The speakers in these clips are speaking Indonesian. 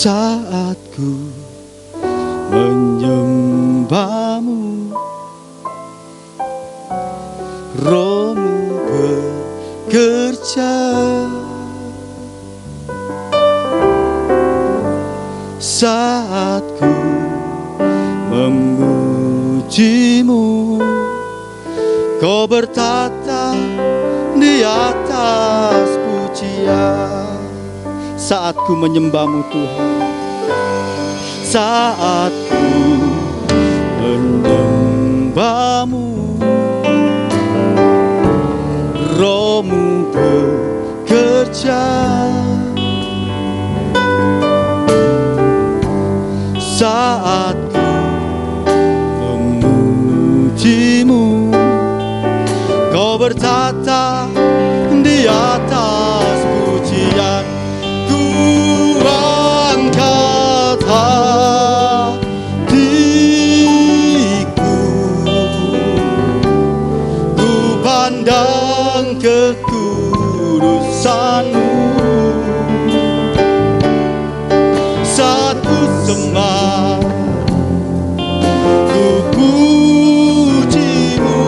Saat ku menyembahmu, Rohmu bekerja. Saat ku memujimu, Kau bertata di atas pujian. Saat ku menyembahmu Tuhan, saat ku menyembahmu, Rohmu bekerja. Saat ku memujimu, Kau bertata di atas pujian. Angkat hatiku, ku pandang kekudusan-Mu. Saat ku sembah, ku puji-Mu,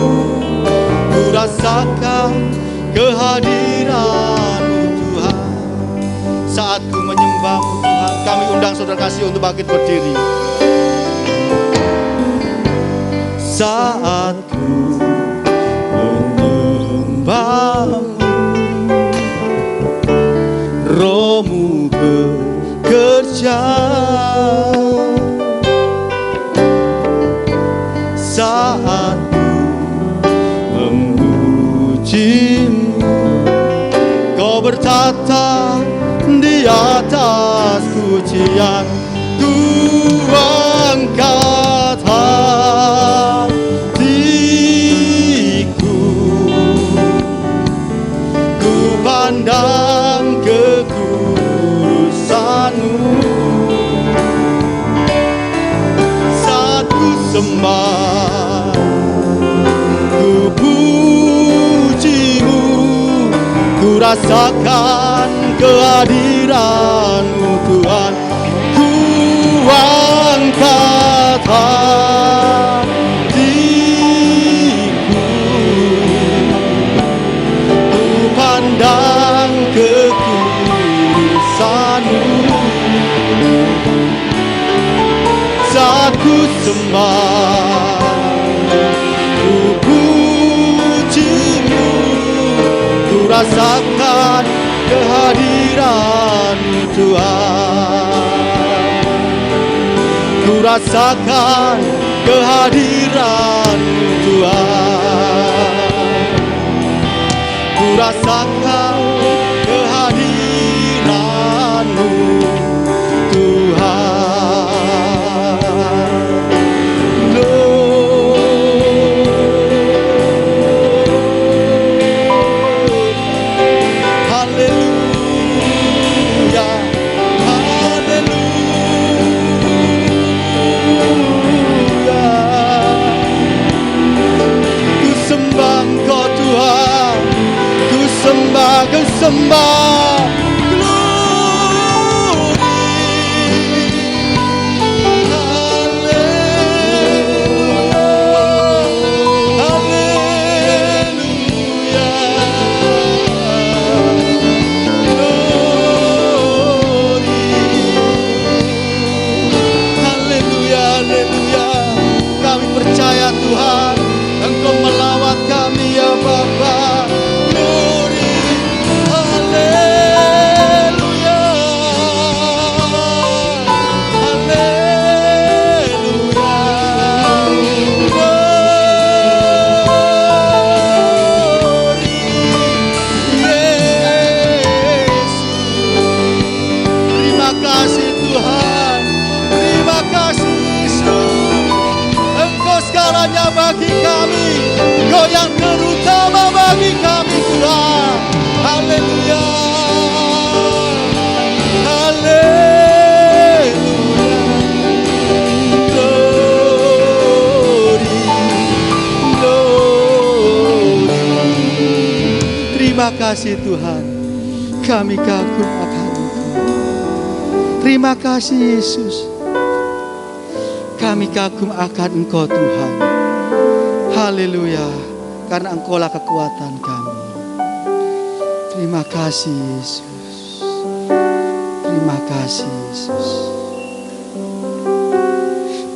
ku rasakan kehadiran-Mu Tuhan. Saat ku menyembah-Mu Tuhan, kami undang saudara kasih untuk bangkit berdiri. Saat ku menyembah-Mu, Rohmu bekerja. Saat ku memuji-Mu, Kau bertata di atas pujian. Ku angkat hatiku, ku pandang kekudusan-Mu. Saat ku sembah, ku puji-Mu, ku rasakan kehadiran-Mu Tuhan. Ku angkat hatiku, ku pandang kekudusan-Mu. Saat ku sembah, ku puji-Mu, ku rasakan kehadiran-Mu Tuhan. Ku rasakan kehadiran-Mu Tuhan. Ku rasakan kehadiran-Mu Tuhan. Ku sembah, kami percaya Tuhan, Engkau melawat kami ya Bapa. Hallelujah. Terima kasih Tuhan, kami kagum akan Engkau. Terima kasih Yesus, kami kagum akan Engkau Tuhan. Haleluya, karena Engkaulah kekuatan kami. Terima kasih Yesus, terima kasih Yesus.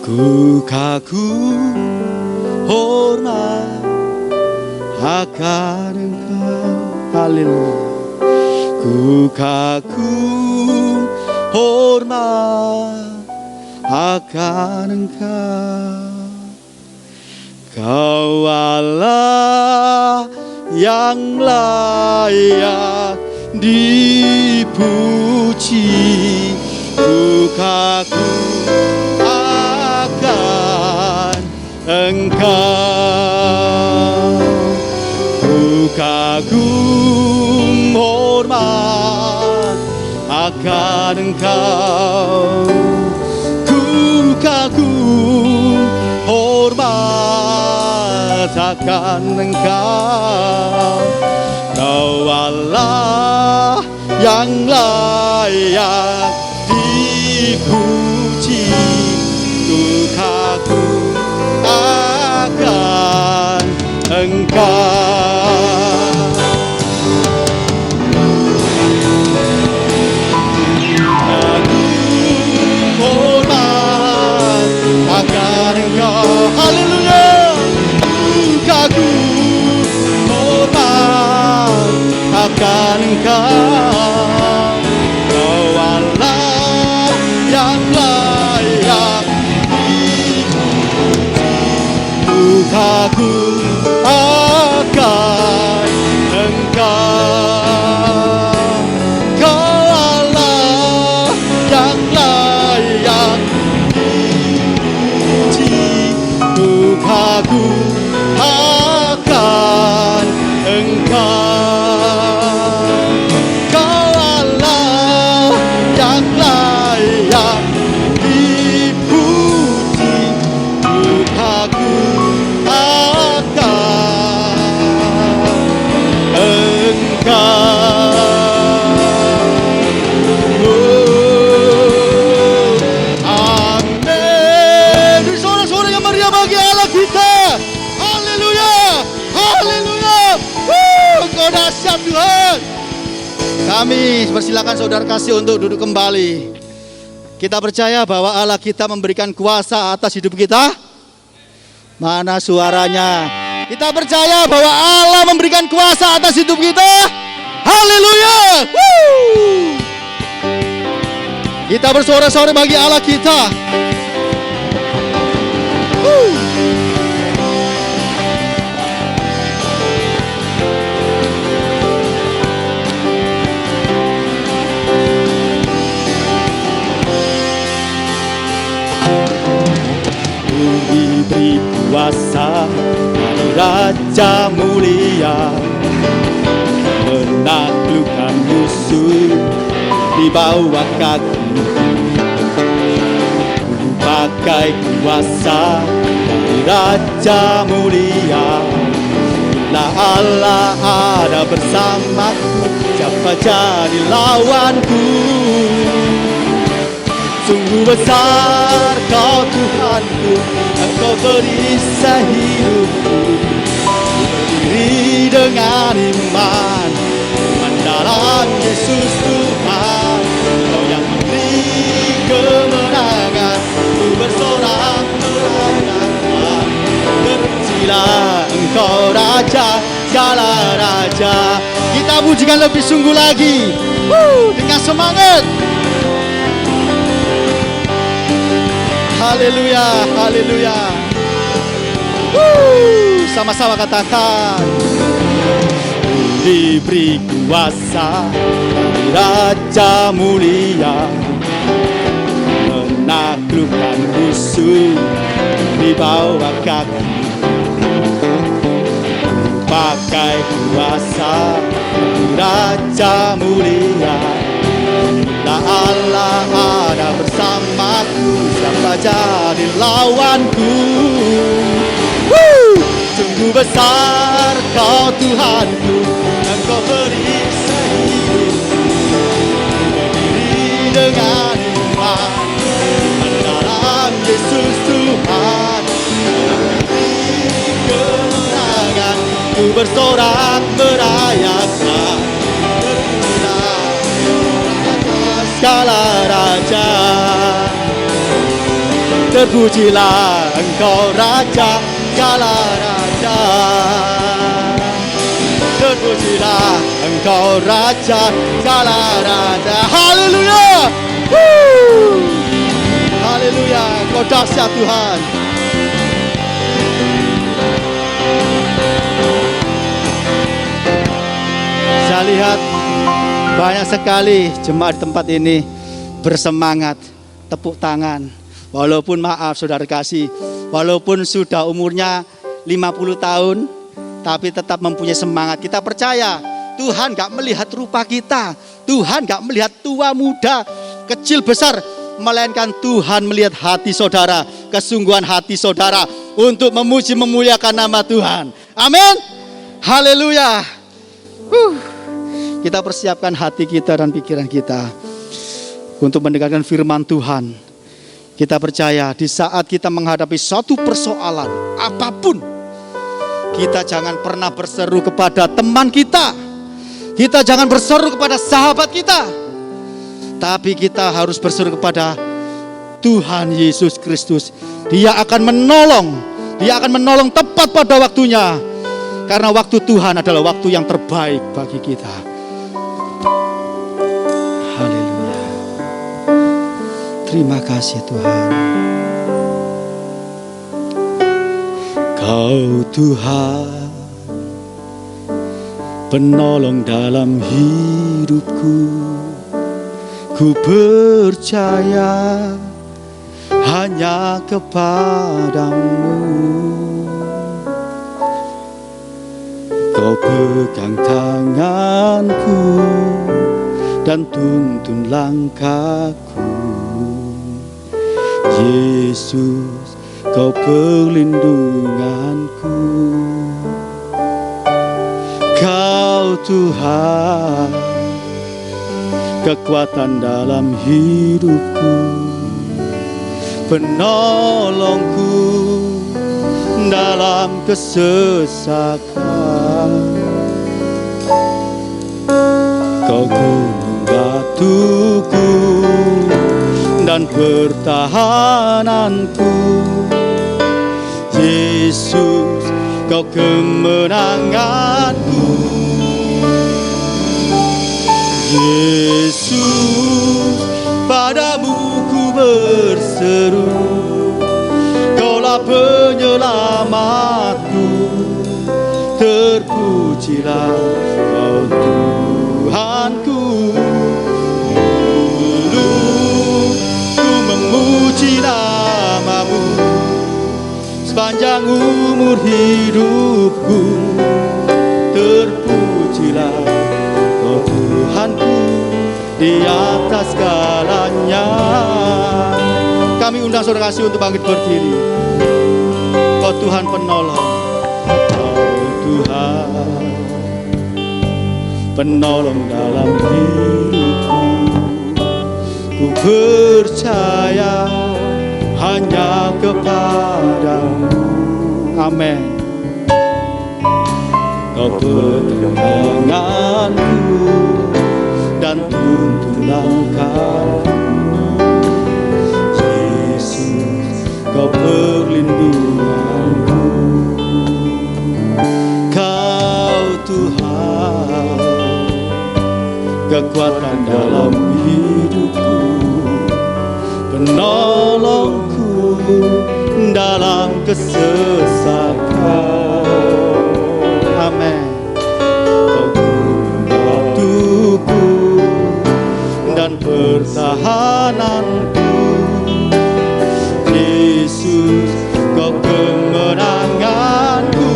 Ku kagum hormat akan Engkau. Haleluya. Ku kagum hormat akan Engkau. Kau Allah yang layak dipuji. Ku kagum akan Engkau. Ku kagum hormat akan Engkau. Ku kagum hormat akan Engkau. Kau Allah yang layak dipuji. Ku kagum akan Engkau. Hormat akan Engkau. Haleluya. Kagum hormat akan Engkau. Kau Allah yang layak dipuji. Ku kagum akan Engkau. Kau Allah yang layak dipuji. Ku kagum akan Engkau. Kau Allah yang layak dipuji. Ku kagum akan Engkau. Amin. Sorak-sorak yang meriah bagi Allah kita. Haleluya. Haleluya. Engkau dahsyat Tuhan. Kami persilakan saudara kasih untuk duduk kembali. Kita percaya bahwa Allah kita memberikan kuasa atas hidup kita. Mana suaranya? Kita percaya bahwa Allah memberikan kuasa atas hidup kita. Haleluya. Kita bersorak-sorai bagi Allah kita. Diberi kuasa dari Raja mulia, menaklukkan musuh di bawah kaki. Ku pakai kuasa dari Raja mulia. Bila Allah ada bersamaku, siapa jadi lawanku? Sungguh besar Kau Tuhanku, Engkau perisai hidupku. Berdiri dengan iman dalam Yesus Tuhan. Kau yang memberi kemenangan, ku bersorak merayakan Tuhan. Terpujilah Engkau Raja, segala Raja. Kita pujikan lebih sungguh lagi, dengan semangat. Haleluya, haleluya. Sama-sama katakan. Diberi kuasa dari Raja mulia, menaklukkan musuh di bawah kaki. Pakai kuasa dari Raja mulia. Bila Allah ada bersamaku, siapa jadi lawanku? Sungguh besar Kau Tuhanku, Kau beri sehidup berdiri dengan iman dalam Yesus Tuhan. Kemenangan ku bersorak merayakan segala raja. Terpujilah Engkau Raja segala raja. Terpujilah Engkau Raja segala raja. Haleluya. Haleluya. Kau dahsyat Tuhan. Saya lihat banyak sekali jemaat di tempat ini bersemangat, tepuk tangan. Walaupun maaf saudara kasih, walaupun sudah umurnya 50 tahun, tapi tetap mempunyai semangat. Kita percaya Tuhan gak melihat rupa kita, Tuhan gak melihat tua muda, kecil besar, melainkan Tuhan melihat hati saudara, kesungguhan hati saudara untuk memuji memuliakan nama Tuhan. Amin. Haleluya. Kita persiapkan hati kita dan pikiran kita untuk mendengarkan firman Tuhan. Kita percaya di saat kita menghadapi suatu persoalan apapun, kita jangan pernah berseru kepada teman kita, kita jangan berseru kepada sahabat kita, tapi kita harus berseru kepada Tuhan Yesus Kristus. Dia akan menolong, Dia akan menolong tepat pada waktunya, karena waktu Tuhan adalah waktu yang terbaik bagi kita. Terima kasih Tuhan. Kau Tuhan, penolong dalam hidupku. Ku percaya hanya kepadamu. Kau pegang tanganku dan tuntun langkahku. Yesus, Kau perlindunganku. Kau Tuhan, kekuatan dalam hidupku, penolongku dalam kesesakan. Kau gunung batuku dan pertahananku. Yesus, Kau kemenanganku. Yesus, padamu ku berseru. Kaulah penyelamatku. Terpujilah Kau Tuhanku. Memuji namamu sepanjang umur hidupku. Terpujilah Kau Tuhanku di atas segalanya. Kami undang saudara kasih untuk bangkit berdiri. Kau Tuhan penolong, Kau Tuhan penolong dalam hidupku. Ku percaya hanya kepadamu. Amin. Kau pegang tanganku dan tuntun langkahku. Yesus, Kau perlindunganku. Kau Tuhan, kekuatan dalam hidupku, penolongku dalam kesesakan. Amin. Kau gunung batuku dan pertahananku. Yesus, Kau kemenanganku.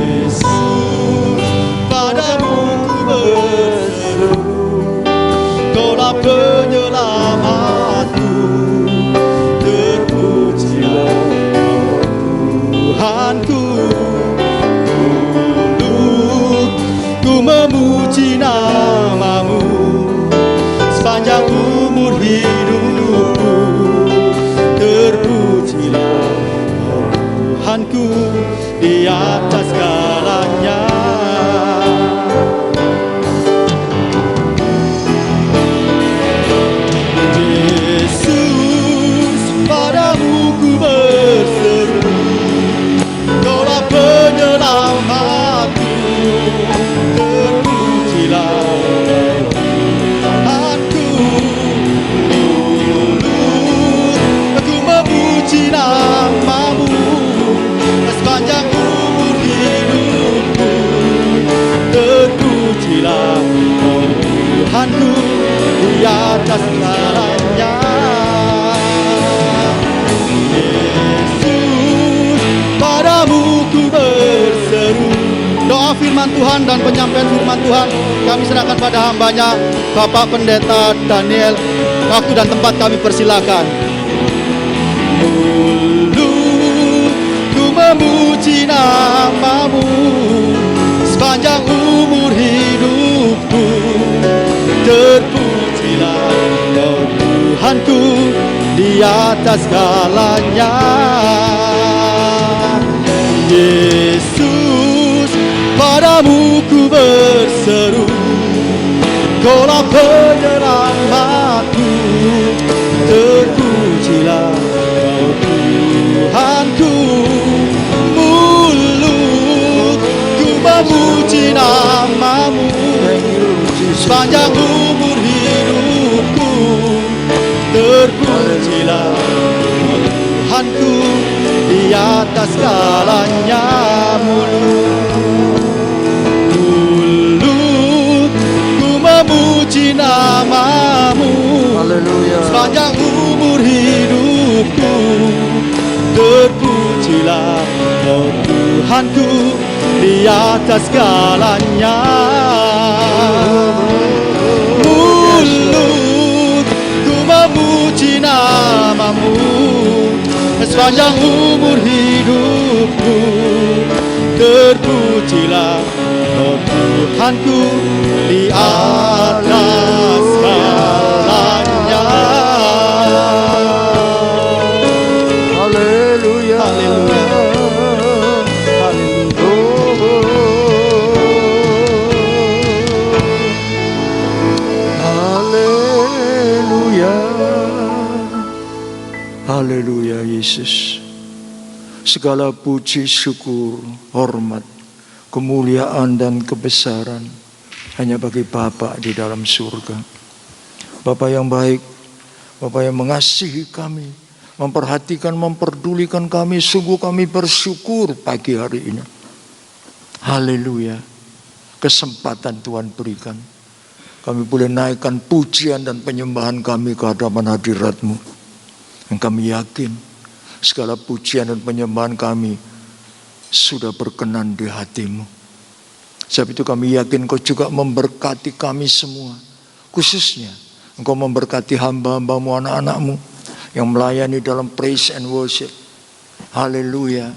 Yesus, padamu ku berseru. Kaulah penyelamatku. Terpujilah Tuhanku. namamu sepanjang umur hidupku. Terpujilah Tuhanku di atas segalanya. Yesus, padamu ku berseru, Kaulah penyelamatku. Terpujilah Tuhanku. Aku memuji namamu sepanjang umur hidupku. Terpujilah Tuhanku di atas segalanya. Yesus, padamu ku berseru. Doa firman Tuhan dan penyampaian firman Tuhan kami serahkan pada hambanya Bapak Pendeta Daniel. Waktu dan tempat kami persilakan. Dulu ku memuji namamu sepanjang umur hidupku. Terpujilah Tuhanku di atas segalanya. Yesus, padamu ku berseru, Kaulah penyelamatku. Terpujilah Tuhanku. Mulutku memuji namamu sepanjang umur hidupku. Terpujilah Tuhanku di atas segalanya. Mulutku memuji namamu sepanjang umur hidupku. Terpujilah Tuhanku di atas segalanya. Mulutku memuji namamu sepanjang umur hidupku. Terpujilah Tuhanku di atas segalanya. Haleluya. Haleluya. Haleluya. Haleluya Yesus. Segala puji, syukur, hormat, kemuliaan dan kebesaran hanya bagi Bapa di dalam surga. Bapa yang baik, Bapa yang mengasihi kami, memperhatikan, memperdulikan kami. Sungguh kami bersyukur pagi hari ini. Haleluya. Kesempatan Tuhan berikan. Kami boleh naikkan pujian dan penyembahan kami ke hadapan hadirat-Mu. Dan kami yakin segala pujian dan penyembahan kami sudah berkenan di hati-Mu. Sebab itu kami yakin Kau juga memberkati kami semua. Khususnya Engkau memberkati hamba-hamba-Mu, anak-anak-Mu yang melayani dalam praise and worship. Haleluya.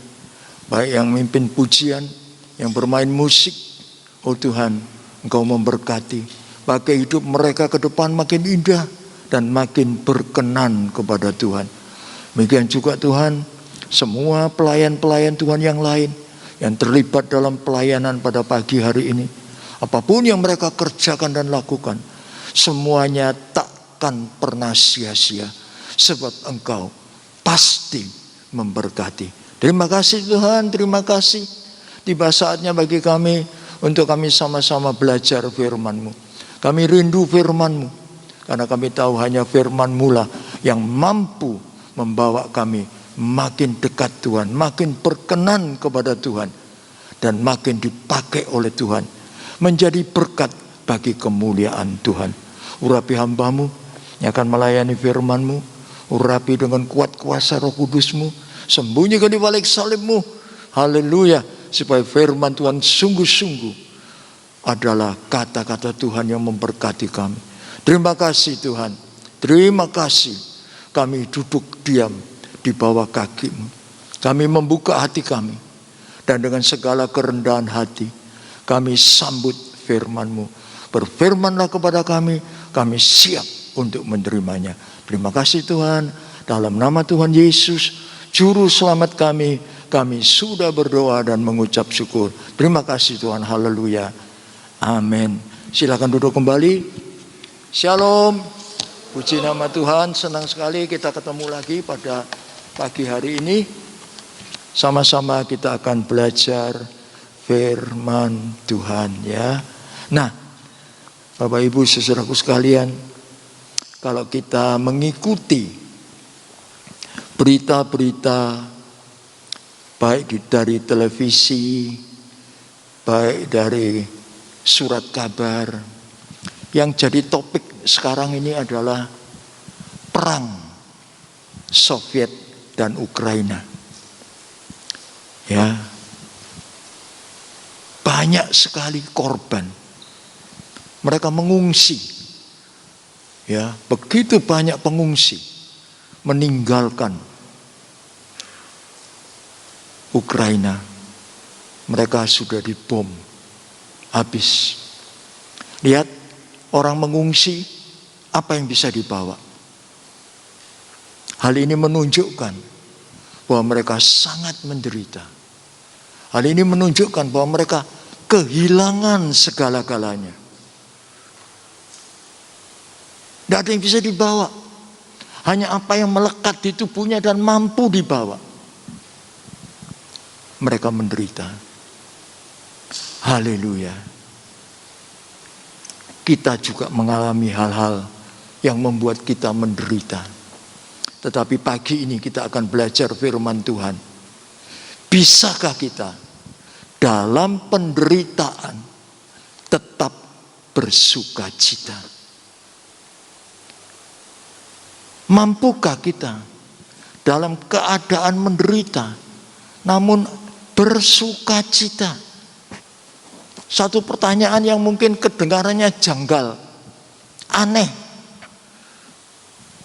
Baik yang mimpin pujian, yang bermain musik. Oh Tuhan, Engkau memberkati. Pakai hidup mereka ke depan makin indah dan makin berkenan kepada Tuhan. Demikian juga Tuhan, semua pelayan-pelayan Tuhan yang lain yang terlibat dalam pelayanan pada pagi hari ini. Apapun yang mereka kerjakan dan lakukan, semuanya takkan pernah sia-sia. Sebab Engkau pasti memberkati. Terima kasih Tuhan, terima kasih. Tiba saatnya bagi kami untuk kami sama-sama belajar firman-Mu. Kami rindu firman-Mu, karena kami tahu hanya firman-Mu lah yang mampu membawa kami makin dekat Tuhan, makin berkenan kepada Tuhan, dan makin dipakai oleh Tuhan, menjadi berkat bagi kemuliaan Tuhan. Urapi hamba-Mu yang akan melayani firman-Mu, urapi dengan kuat kuasa Roh Kudus-Mu, sembunyikan di balik salib-Mu, haleluya, supaya firman Tuhan sungguh-sungguh adalah kata-kata Tuhan yang memberkati kami. Terima kasih Tuhan, terima kasih. Kami duduk diam di bawah kaki-Mu. Kami membuka hati kami, dan dengan segala kerendahan hati kami sambut firman-Mu. Berfirmanlah kepada kami siap untuk menerimanya. Terima kasih Tuhan, dalam nama Tuhan Yesus, Juru Selamat kami sudah berdoa dan mengucap syukur. Terima kasih Tuhan, haleluya, amin. Silakan duduk kembali. Shalom, puji nama Tuhan. Senang sekali kita ketemu lagi pada pagi hari ini. Sama-sama kita akan belajar firman Tuhan ya. Nah, Bapak Ibu saudaraku sekalian, kalau kita mengikuti berita-berita baik dari televisi, baik dari surat kabar, yang jadi topik sekarang ini adalah perang Soviet dan Ukraina. Ya, banyak sekali korban. Mereka mengungsi. Ya, begitu banyak pengungsi meninggalkan Ukraina. Mereka sudah dibom habis. Lihat, orang mengungsi, apa yang bisa dibawa? Hal ini menunjukkan bahwa mereka sangat menderita. Hal ini menunjukkan bahwa mereka kehilangan segala-galanya. Tidak ada yang bisa dibawa. Hanya apa yang melekat di tubuhnya dan mampu dibawa. Mereka menderita. Haleluya. Kita juga mengalami hal-hal yang membuat kita menderita. Tetapi pagi ini kita akan belajar firman Tuhan. Bisakah kita dalam penderitaan tetap bersuka cita? Mampukah kita dalam keadaan menderita namun bersuka cita? Satu pertanyaan yang mungkin kedengarannya janggal, aneh.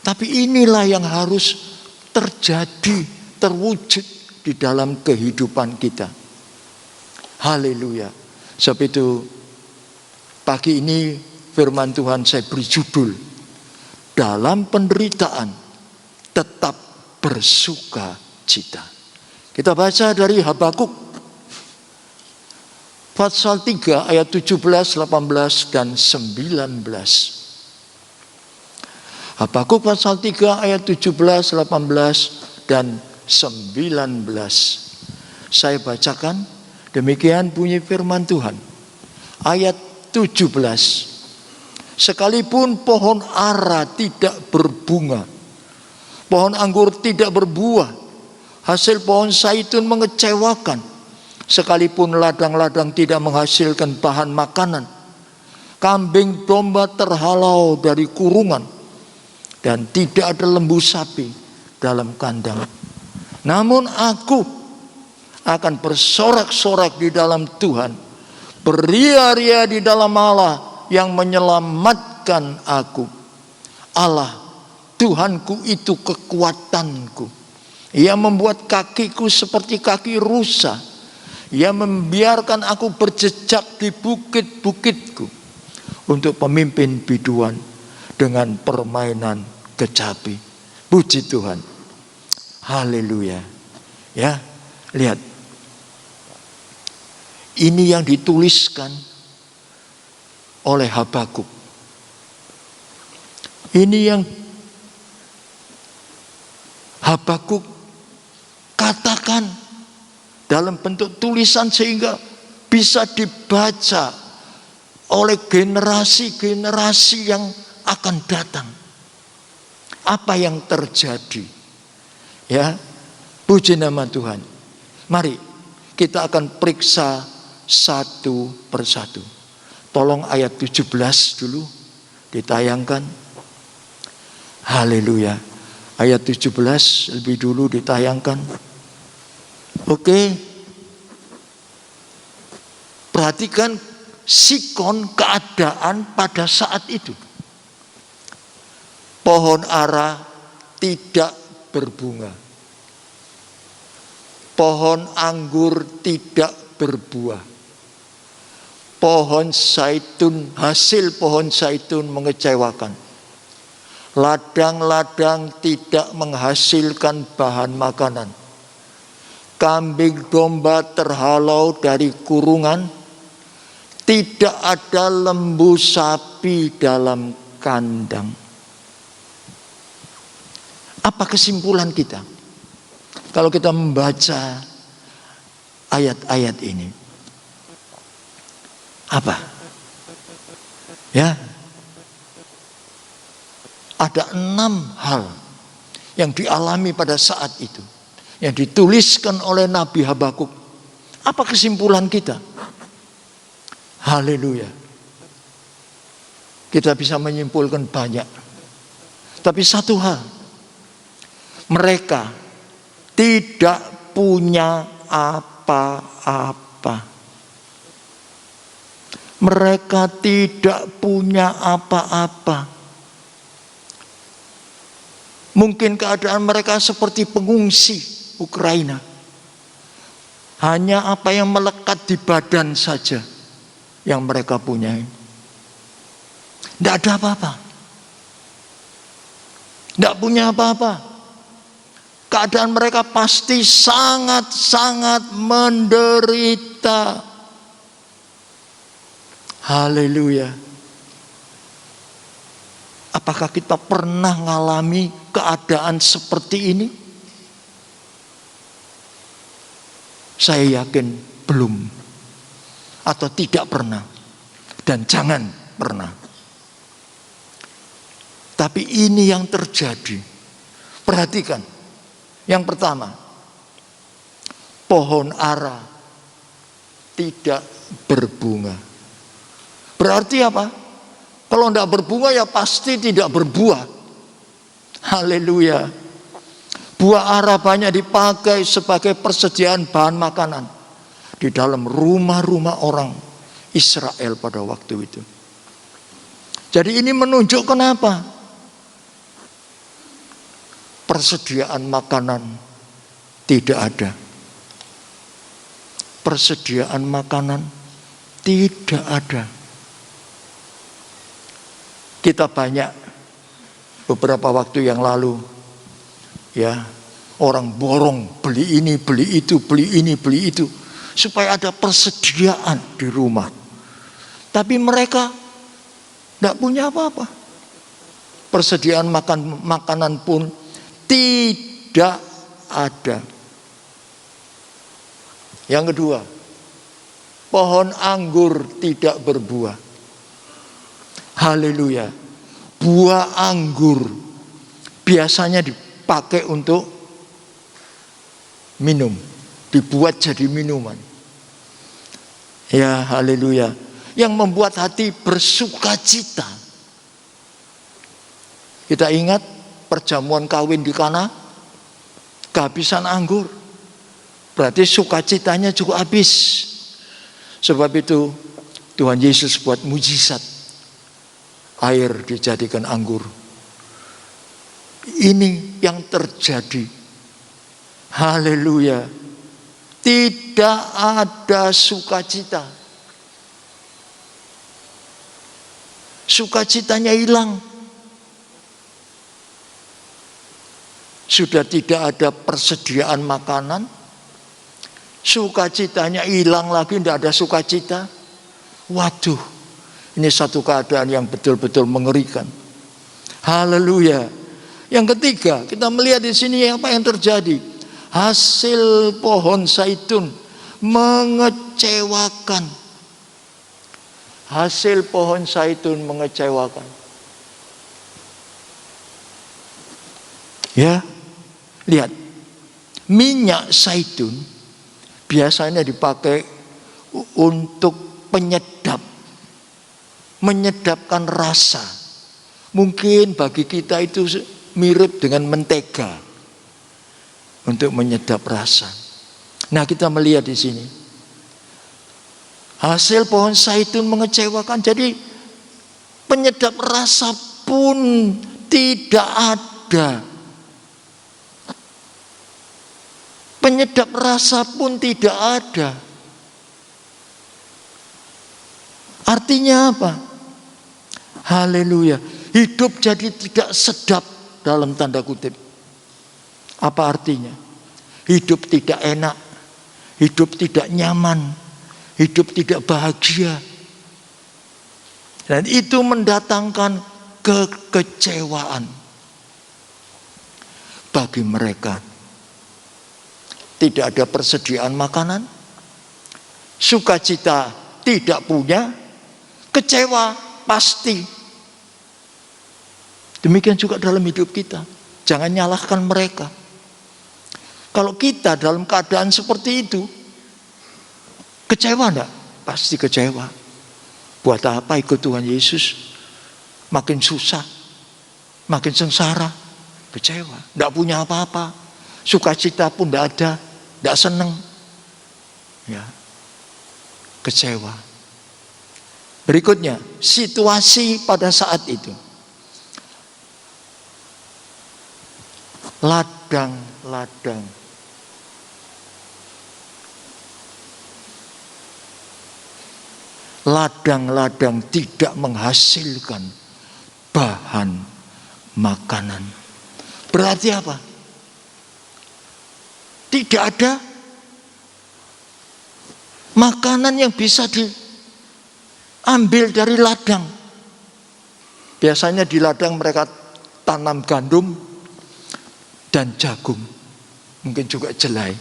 Tapi inilah yang harus terjadi, terwujud di dalam kehidupan kita. Haleluya. Sebab itu pagi ini firman Tuhan saya beri judul, dalam penderitaan tetap bersuka cita. Kita baca dari Habakuk pasal 3 ayat 17, 18 dan 19. Habakuk pasal 3 ayat 17, 18 dan 19. Saya bacakan, demikian bunyi firman Tuhan. Ayat 17. Sekalipun pohon ara tidak berbunga, pohon anggur tidak berbuah, hasil pohon zaitun mengecewakan, sekalipun ladang-ladang tidak menghasilkan bahan makanan, kambing domba terhalau dari kurungan, dan tidak ada lembu sapi dalam kandang. Namun aku akan bersorak-sorak di dalam Tuhan, beria-ria di dalam Allah yang menyelamatkan aku. Allah, Tuhanku itu kekuatanku. Ia membuat kakiku seperti kaki rusa. Ia membiarkan aku berjejak di bukit-bukitku untuk pemimpin biduan dengan permainan kecapi. Puji Tuhan. Haleluya. Ya, lihat. Ini yang dituliskan oleh Habakuk. Ini yang Habakuk katakan dalam bentuk tulisan sehingga bisa dibaca oleh generasi-generasi yang akan datang. Apa yang terjadi? Ya, puji nama Tuhan. Mari kita akan periksa satu persatu. Tolong ayat 17 dulu ditayangkan. Haleluya. Ayat 17 lebih dulu ditayangkan. Oke. Perhatikan sikon keadaan pada saat itu. Pohon ara tidak berbunga. Pohon anggur tidak berbuah. pohon zaitun, hasil pohon zaitun mengecewakan. Ladang-ladang tidak menghasilkan bahan makanan. Kambing domba terhalau dari kurungan. Tidak ada lembu sapi dalam kandang. Apa kesimpulan kita kalau kita membaca ayat-ayat ini? Apa? Ya, ada 6 hal yang dialami pada saat itu, yang dituliskan oleh Nabi Habakuk. Apa kesimpulan kita? Haleluya. Kita bisa menyimpulkan banyak. Tapi satu hal, mereka tidak punya apa-apa. Mereka tidak punya apa-apa. Mungkin keadaan mereka seperti pengungsi Ukraina. Hanya apa yang melekat di badan saja yang mereka punya. Tidak ada apa-apa. Tidak punya apa-apa. Keadaan mereka pasti sangat-sangat menderita. Haleluya. Apakah kita pernah mengalami keadaan seperti ini? Saya yakin belum. Atau tidak pernah. Dan jangan pernah. Tapi ini yang terjadi. Perhatikan. Yang pertama, pohon ara tidak berbunga. Berarti apa? Kalau tidak berbunga ya pasti tidak berbuah. Haleluya. Buah ara banyak dipakai sebagai persediaan bahan makanan di dalam rumah-rumah orang Israel pada waktu itu. Jadi ini menunjukkan apa? Persediaan makanan tidak ada. Persediaan makanan tidak ada. Kita banyak beberapa waktu yang lalu, ya, orang borong beli ini, beli itu, beli ini, beli itu, supaya ada persediaan di rumah. Tapi mereka tidak punya apa-apa. Persediaan makanan pun tidak ada. Yang kedua, pohon anggur tidak berbuah. Haleluya. Buah anggur biasanya dipakai untuk minum, dibuat jadi minuman. Ya, haleluya. Yang membuat hati bersukacita. Kita ingat perjamuan kawin di Kana, kehabisan anggur. Berarti sukacitanya juga habis. Sebab itu Tuhan Yesus buat mujizat. Air dijadikan anggur. Ini yang terjadi. Haleluya. Tidak ada sukacita. Sukacitanya hilang. Sudah tidak ada persediaan makanan. Sukacitanya hilang lagi, tidak ada sukacita. Waduh. Ini satu keadaan yang betul-betul mengerikan. Haleluya. Yang ketiga, kita melihat di sini apa yang terjadi. Hasil pohon zaitun mengecewakan. Hasil pohon zaitun mengecewakan. Ya, lihat. Minyak zaitun biasanya dipakai untuk penyedap. Menyedapkan rasa. Mungkin bagi kita itu mirip dengan mentega untuk menyedap rasa. Nah, kita melihat di sini hasil pohon zaitun mengecewakan. Jadi penyedap rasa pun tidak ada. Penyedap rasa pun tidak ada. Artinya apa? Haleluya. Hidup jadi tidak sedap dalam tanda kutip. Apa artinya? Hidup tidak enak, hidup tidak nyaman, hidup tidak bahagia. Dan itu mendatangkan kekecewaan bagi mereka. Tidak ada persediaan makanan, sukacita tidak punya, kecewa pasti. Demikian juga dalam hidup kita. Jangan nyalahkan mereka. Kalau kita dalam keadaan seperti itu, kecewa enggak? Pasti kecewa. Buat apa ikut Tuhan Yesus? Makin susah, makin sengsara, kecewa. Enggak punya apa-apa, sukacita pun enggak ada, enggak seneng. Ya, kecewa. Berikutnya, situasi pada saat itu. Ladang-ladang. Ladang-ladang tidak menghasilkan bahan makanan. Berarti apa? Tidak ada makanan yang bisa diambil dari ladang. Biasanya di ladang mereka tanam gandum dan jagung, mungkin juga jelai.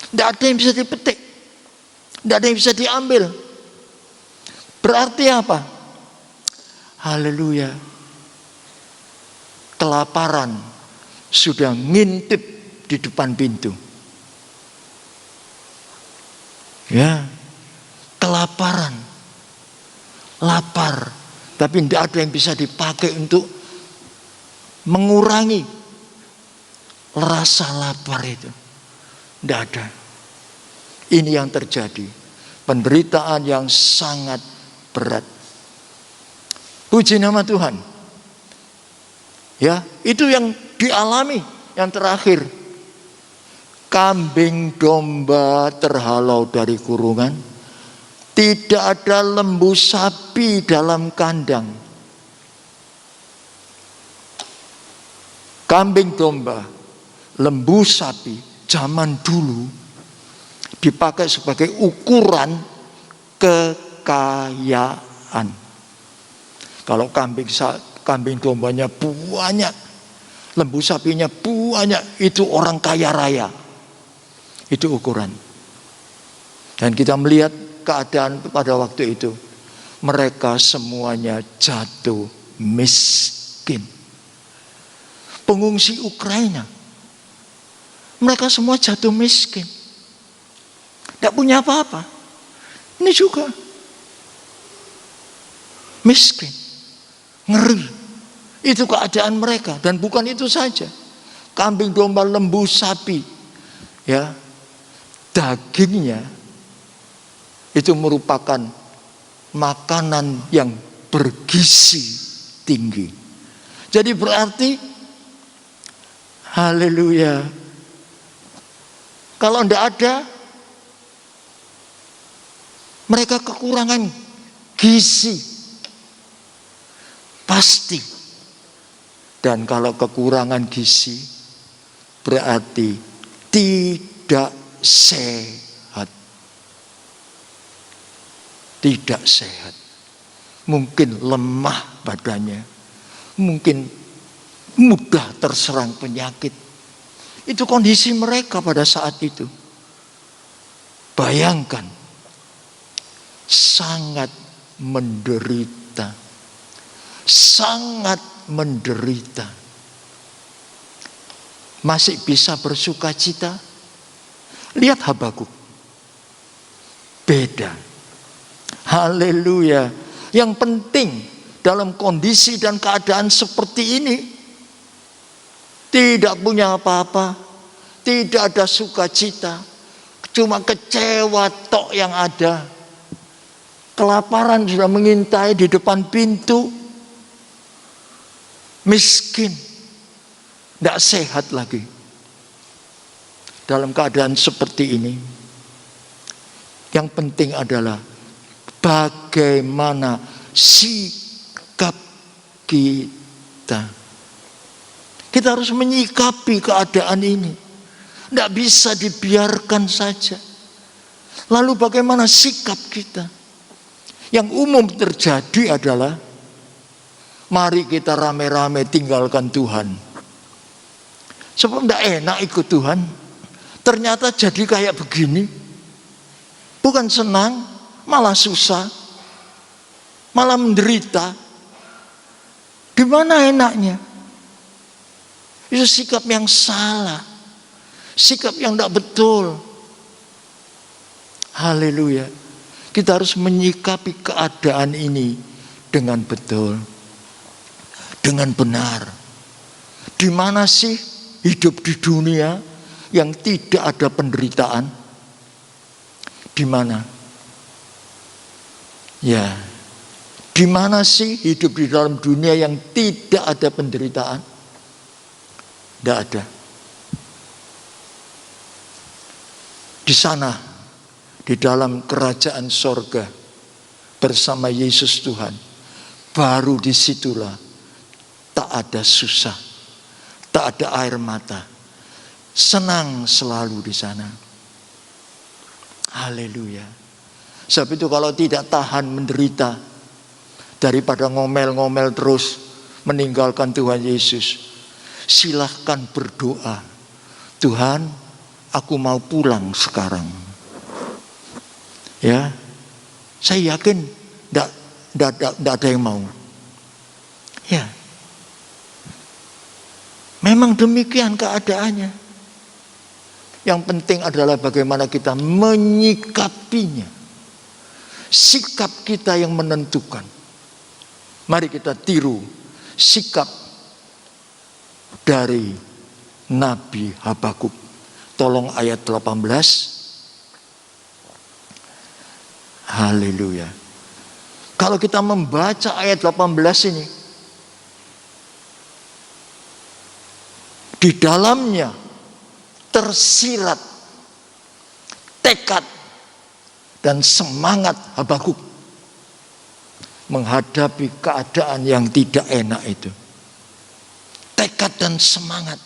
Tidak ada yang bisa dipetik, tidak ada yang bisa diambil. Berarti apa? Haleluya. Kelaparan sudah ngintip di depan pintu. Ya, kelaparan, lapar, tapi tidak ada yang bisa dipakai untuk mengurangi rasa lapar itu. Tidak ada. Ini yang terjadi. Penderitaan yang sangat berat. Puji nama Tuhan. Ya, itu yang dialami. Yang terakhir, kambing domba terhalau dari kurungan. Tidak ada lembu sapi dalam kandang. Kambing domba, lembu sapi zaman dulu dipakai sebagai ukuran kekayaan. Kalau kambing dombanya banyak, lembu sapinya banyak, itu orang kaya raya. Itu ukuran. Dan kita melihat keadaan pada waktu itu, mereka semuanya jatuh miskin. Pengungsi Ukraina, mereka semua jatuh miskin, tidak punya apa-apa. Ini juga miskin, ngeri. Itu keadaan mereka. Dan bukan itu saja, kambing, domba, lembu, sapi, ya, dagingnya itu merupakan makanan yang bergizi tinggi. Jadi berarti, haleluya, kalau tidak ada, mereka kekurangan gizi pasti. Dan kalau kekurangan gizi berarti tidak sehat. Tidak sehat. Mungkin lemah badannya, mungkin mudah terserang penyakit. Itu kondisi mereka pada saat itu. Bayangkan, sangat menderita. Sangat menderita. Masih bisa bersuka cita? Lihat Habakuk. Beda. Haleluya. Yang penting dalam kondisi dan keadaan seperti ini, tidak punya apa-apa, tidak ada sukacita, cuma kecewa tok yang ada. Kelaparan sudah mengintai di depan pintu. Miskin, tidak sehat lagi. Dalam keadaan seperti ini, yang penting adalah bagaimana sikap kita. Kita harus menyikapi keadaan ini. Tidak bisa dibiarkan saja. Lalu bagaimana sikap kita? Yang umum terjadi adalah mari kita rame-rame tinggalkan Tuhan. Sebab tidak enak ikut Tuhan. Ternyata jadi kayak begini. Bukan senang, malah susah. Malah menderita. Di mana enaknya? Itu sikap yang salah. Sikap yang tidak betul. Haleluya. Kita harus menyikapi keadaan ini dengan betul. Dengan benar. Di mana sih hidup di dunia yang tidak ada penderitaan? Di mana? Ya. Di mana sih hidup di dalam dunia yang tidak ada penderitaan? Tidak ada. Di sana, di dalam kerajaan sorga bersama Yesus Tuhan, baru disitulah tak ada susah, tak ada air mata, senang selalu di sana. Haleluya. Sebab itu kalau tidak tahan menderita, daripada ngomel-ngomel terus meninggalkan Tuhan Yesus, silahkan berdoa, Tuhan, aku mau pulang sekarang. Ya, saya yakin tidak ada yang mau. Ya, memang demikian keadaannya. Yang penting adalah bagaimana kita menyikapinya. Sikap kita yang menentukan. Mari kita tiru sikap dari Nabi Habakuk. Tolong ayat 18. Haleluya. Kalau kita membaca ayat 18 ini, di dalamnya tersirat tekad dan semangat Habakuk menghadapi keadaan yang tidak enak itu. Tekad dan semangat.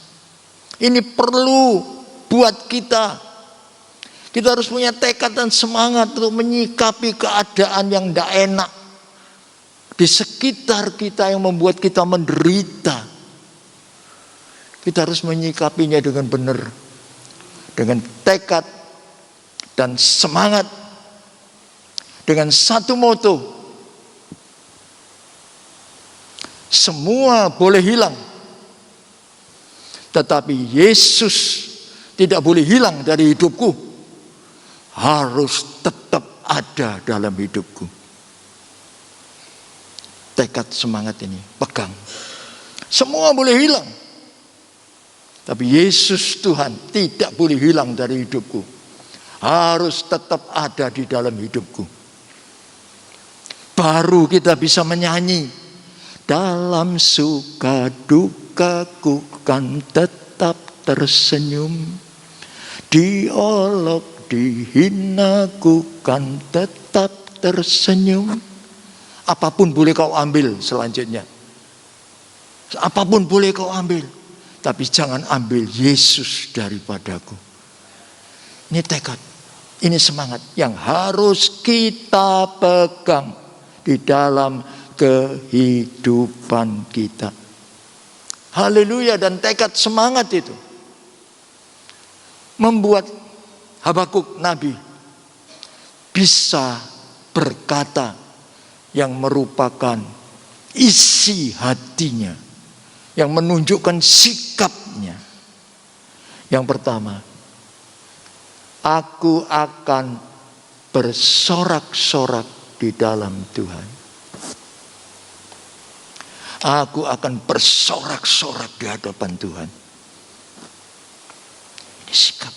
Ini perlu buat kita. Kita harus punya tekad dan semangat untuk menyikapi keadaan yang tidak enak di sekitar kita yang membuat kita menderita. Kita harus menyikapinya dengan benar, dengan tekad dan semangat, dengan satu moto: semua boleh hilang, tetapi Yesus tidak boleh hilang dari hidupku. Harus tetap ada dalam hidupku. Tekad semangat ini pegang. Semua boleh hilang, tapi Yesus Tuhan tidak boleh hilang dari hidupku. Harus tetap ada di dalam hidupku. Baru kita bisa menyanyi, dalam suka dukaku kan tetap tersenyum, diolok dihinaku kan tetap tersenyum. Apapun boleh kau ambil selanjutnya. Apapun boleh kau ambil, tapi jangan ambil Yesus daripadaku. Ini tekad, ini semangat yang harus kita pegang di dalam kehidupan kita. Haleluya. Dan tekad semangat itu membuat Habakuk Nabi bisa berkata yang merupakan isi hatinya, yang menunjukkan sikapnya. Yang pertama, aku akan bersorak-sorak di dalam Tuhan. Aku akan bersorak-sorak di hadapan Tuhan. Ini sikap.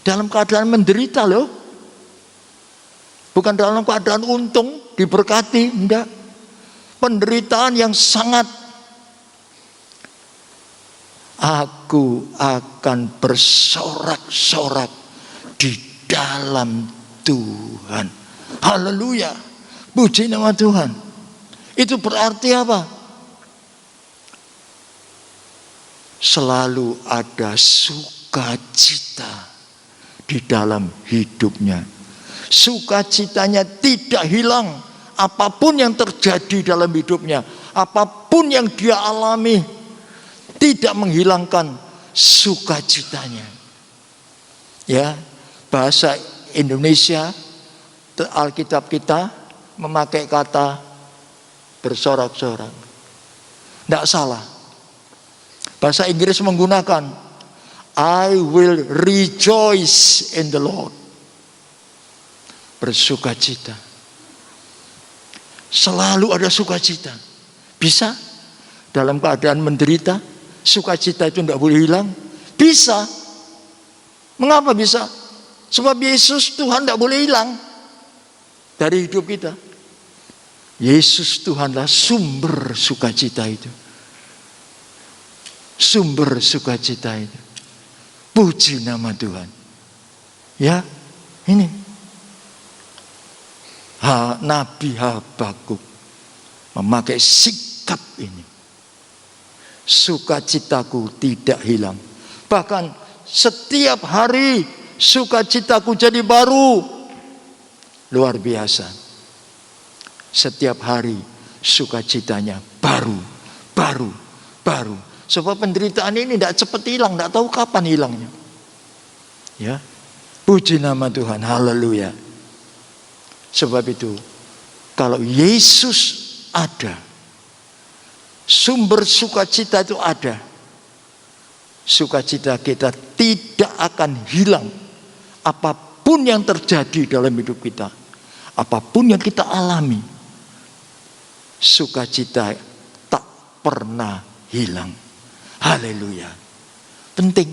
Dalam keadaan menderita loh. Bukan dalam keadaan untung, diberkati, enggak. Penderitaan yang sangat. Aku akan bersorak-sorak di dalam Tuhan. Haleluya. Puji nama Tuhan. Itu berarti apa? Selalu ada sukacita di dalam hidupnya. Sukacitanya tidak hilang. Apapun yang terjadi dalam hidupnya, apapun yang dia alami, tidak menghilangkan sukacitanya. Ya, bahasa Indonesia, Alkitab kita memakai kata bersorak-sorak. Tidak salah. Bahasa Inggris menggunakan I will rejoice in the Lord. Bersukacita. Selalu ada sukacita. Bisa dalam keadaan menderita, sukacita itu tidak boleh hilang. Bisa. Mengapa bisa? Sebab Yesus Tuhan tidak boleh hilang dari hidup kita. Yesus Tuhanlah sumber sukacita itu. Sumber sukacita itu. Puji nama Tuhan. Ya, ini Nabi Habakuk memakai sikap ini. Sukacitaku tidak hilang. Bahkan setiap hari sukacitaku jadi baru. Luar biasa. Setiap hari sukacitanya baru. Sebab penderitaan ini tidak cepat hilang, tidak tahu kapan hilangnya. Ya, puji nama Tuhan, haleluya. Sebab itu, kalau Yesus ada, sumber sukacita itu ada. Sukacita kita tidak akan hilang. Apapun yang terjadi dalam hidup kita, apapun yang kita alami, sukacita tak pernah hilang. Haleluya. Penting.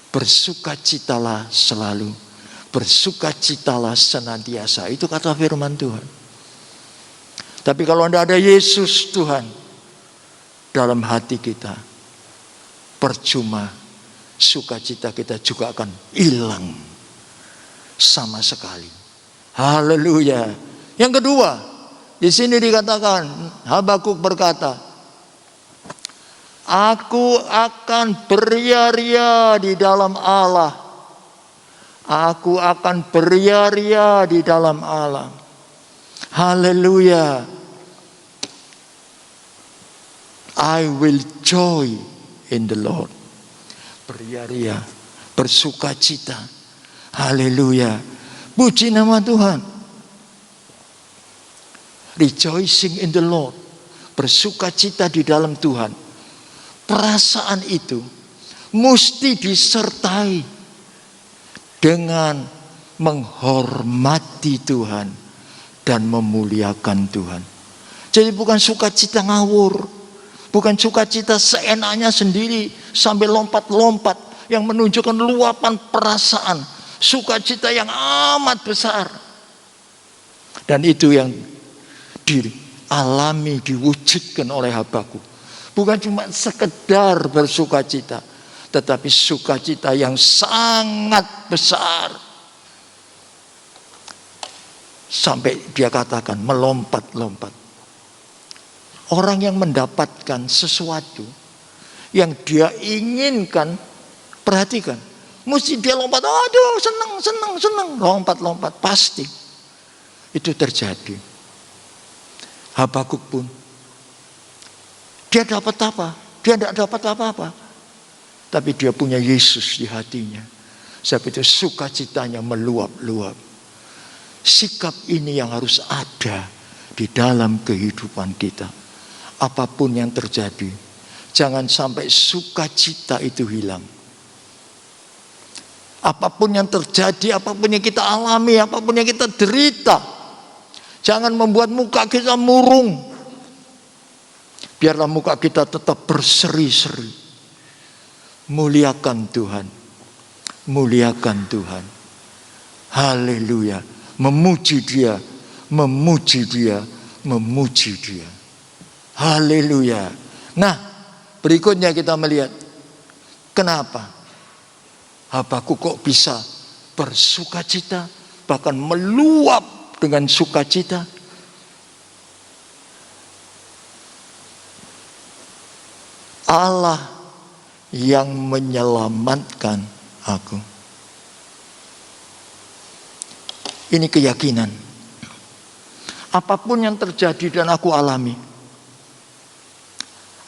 Bersukacitalah selalu. Bersukacitalah senantiasa. Itu kata firman Tuhan. Tapi kalau tidak ada Yesus Tuhan dalam hati kita, percuma, sukacita kita juga akan hilang sama sekali. Haleluya. Yang kedua, di sini dikatakan Habakuk berkata, aku akan beria-ria di dalam Allah. Aku akan beria-ria di dalam Allah. Haleluya. I will joy in the Lord. Beria-ria, bersukacita. Haleluya. Puji nama Tuhan. Rejoicing in the Lord. Bersukacita di dalam Tuhan. Perasaan itu mesti disertai dengan menghormati Tuhan dan memuliakan Tuhan. Jadi bukan sukacita ngawur, bukan sukacita seenaknya sendiri sambil lompat-lompat yang menunjukkan luapan perasaan, sukacita yang amat besar. Dan itu yang dialami, diwujudkan oleh Habakuk. Bukan cuma sekedar bersukacita, tetapi sukacita yang sangat besar. Sampai dia katakan melompat-lompat. Orang yang mendapatkan sesuatu yang dia inginkan, perhatikan. Mesti dia lompat, aduh senang, lompat-lompat. Pasti itu terjadi. Habakuk pun, dia dapat apa? Dia tidak dapat apa-apa. Tapi dia punya Yesus di hatinya. Sebab itu sukacitanya meluap-luap. Sikap ini yang harus ada di dalam kehidupan kita. Apapun yang terjadi, jangan sampai sukacita itu hilang. Apapun yang terjadi, apapun yang kita alami, apapun yang kita derita, jangan membuat muka kita murung. Biarlah muka kita tetap berseri-seri. Muliakan Tuhan. Muliakan Tuhan. Haleluya. Memuji Dia. Memuji Dia. Memuji Dia. Haleluya. Nah, berikutnya kita melihat kenapa Habakuk kok bisa bersukacita, bahkan meluap dengan sukacita. Allah yang menyelamatkan aku. Ini keyakinan. Apapun yang terjadi dan aku alami,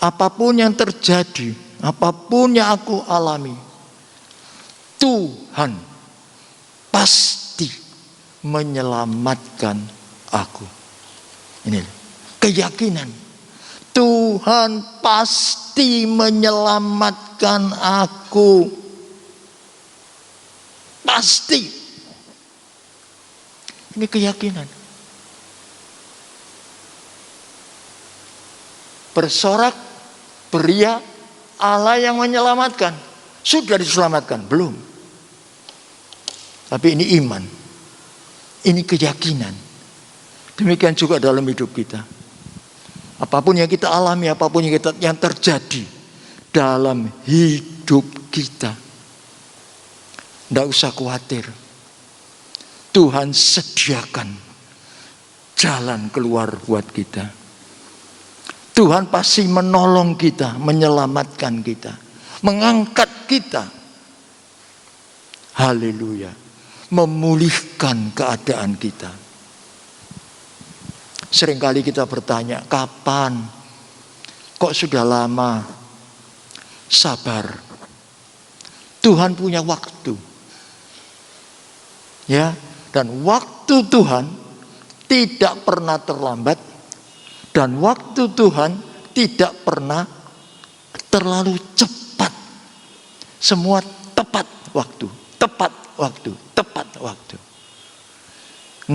apapun yang terjadi, apapun yang aku alami, Tuhan pasti menyelamatkan aku. Ini keyakinan. Tuhan pasti menyelamatkan aku. Pasti. Ini keyakinan. Bersorak, beria, Allah yang menyelamatkan. Sudah diselamatkan? Belum. Tapi ini iman. Ini keyakinan. Demikian juga dalam hidup kita. Apapun yang kita alami, apapun yang terjadi dalam hidup kita, tidak usah khawatir. Tuhan sediakan jalan keluar buat kita. Tuhan pasti menolong kita, menyelamatkan kita, mengangkat kita. Haleluya. Memulihkan keadaan kita. Seringkali kita bertanya, kapan? Kok sudah lama? Sabar. Tuhan punya waktu. Ya, dan waktu Tuhan tidak pernah terlambat, dan waktu Tuhan tidak pernah terlalu cepat. Semua tepat waktu, tepat waktu, tepat waktu.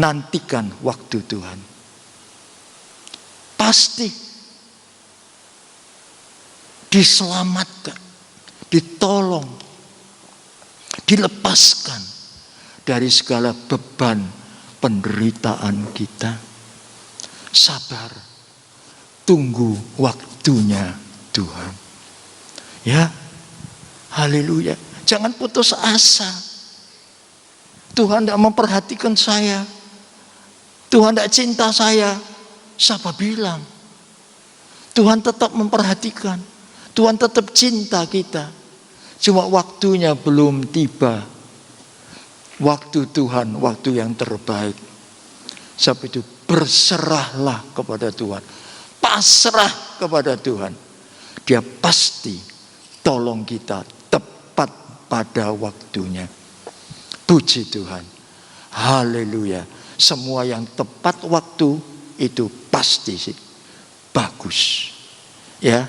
Nantikan waktu Tuhan. Pasti diselamatkan, ditolong, dilepaskan dari segala beban penderitaan kita. Sabar, tunggu waktunya Tuhan. Ya, haleluya. Jangan putus asa. Tuhan tidak memperhatikan saya. Tuhan tidak cinta saya. Siapa bilang? Tuhan tetap memperhatikan. Tuhan tetap cinta kita. Cuma waktunya belum tiba. Waktu Tuhan, waktu yang terbaik. Sebab itu berserahlah kepada Tuhan. Pasrah kepada Tuhan. Dia pasti tolong kita tepat pada waktunya. Puji Tuhan. Haleluya. Semua yang tepat waktu itu pasti sih bagus. Ya.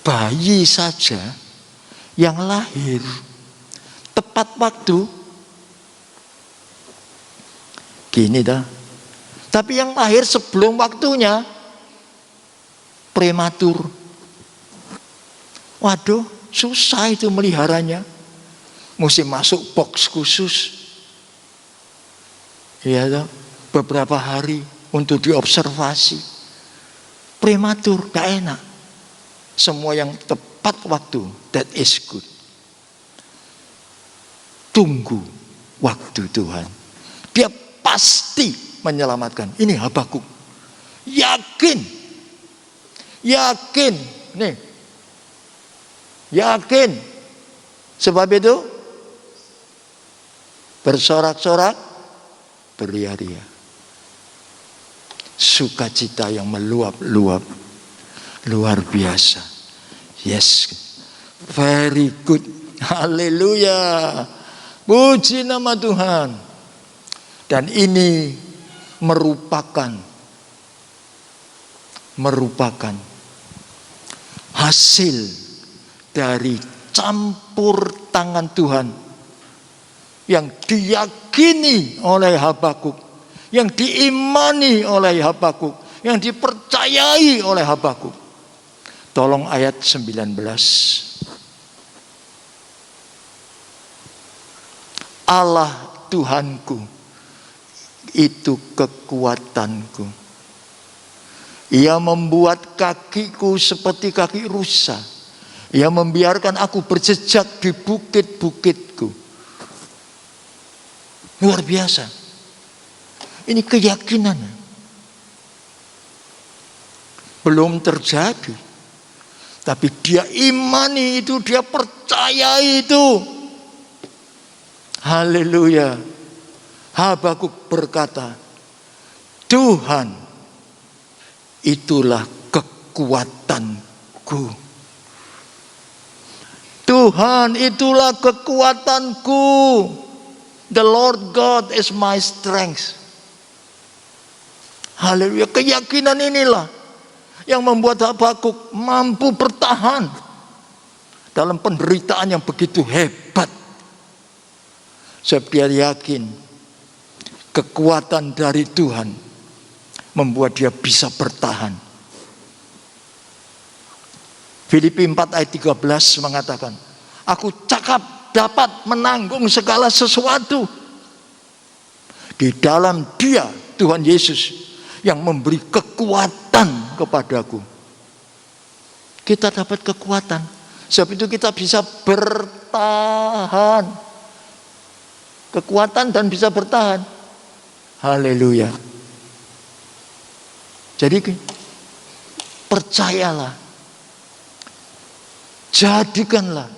Bayi saja yang lahir tepat waktu gini dah. Tapi yang lahir sebelum waktunya prematur. Waduh, susah itu meliharanya. Mesti masuk box khusus. Ya, beberapa hari untuk diobservasi. Prematur, gak enak. Semua yang tepat waktu, that is good. Tunggu waktu Tuhan. Dia pasti menyelamatkan. Ini Habakuk. Yakin. Yakin. Nih. Yakin. Sebab itu bersorak-sorak, beria-ria. Sukacita yang meluap-luap. Luar biasa. Yes. Very good. Haleluya. Puji nama Tuhan. Dan ini merupakan hasil dari campur tangan Tuhan yang diyakini oleh Habakuk, yang diimani oleh Habakuk, yang dipercayai oleh Habakuk. Tolong ayat 19. Allah Tuhanku itu kekuatanku. Ia membuat kakiku seperti kaki rusa. Ia membiarkan aku berjejak di bukit-bukitku. Luar biasa. Ini keyakinan. Belum terjadi. Tapi dia imani itu, dia percaya itu. Haleluya. Habakuk berkata, Tuhan, itulah kekuatanku. Tuhan, itulah kekuatanku. The Lord God is my strength. Haleluya. Keyakinan inilah yang membuat Habakuk mampu bertahan dalam penderitaan yang begitu hebat. Sebab dia yakin kekuatan dari Tuhan membuat dia bisa bertahan. Filipi 4 ayat 13 mengatakan, aku cakap dapat menanggung segala sesuatu di dalam Dia, Tuhan Yesus, yang memberi kekuatan kepadaku. Kita dapat kekuatan, sebab itu kita bisa bertahan. Kekuatan dan bisa bertahan. Haleluya. Jadi percayalah, jadikanlah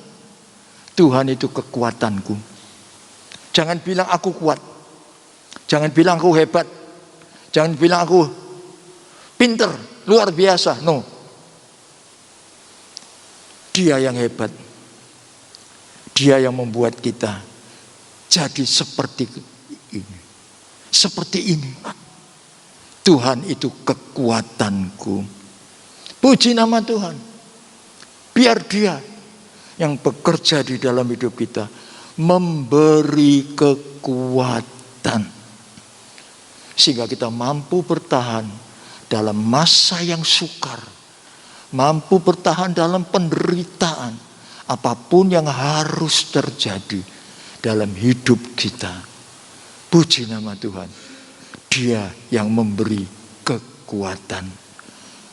Tuhan itu kekuatanku. Jangan bilang aku kuat, jangan bilang aku hebat, jangan bilang aku pinter, luar biasa. No, Dia yang hebat. Dia yang membuat kita jadi seperti ini. Seperti ini. Tuhan itu kekuatanku. Puji nama Tuhan. Biar Dia yang bekerja di dalam hidup kita, memberi kekuatan, sehingga kita mampu bertahan dalam masa yang sukar, mampu bertahan dalam penderitaan, apapun yang harus terjadi dalam hidup kita. Puji nama Tuhan. Dia yang memberi kekuatan.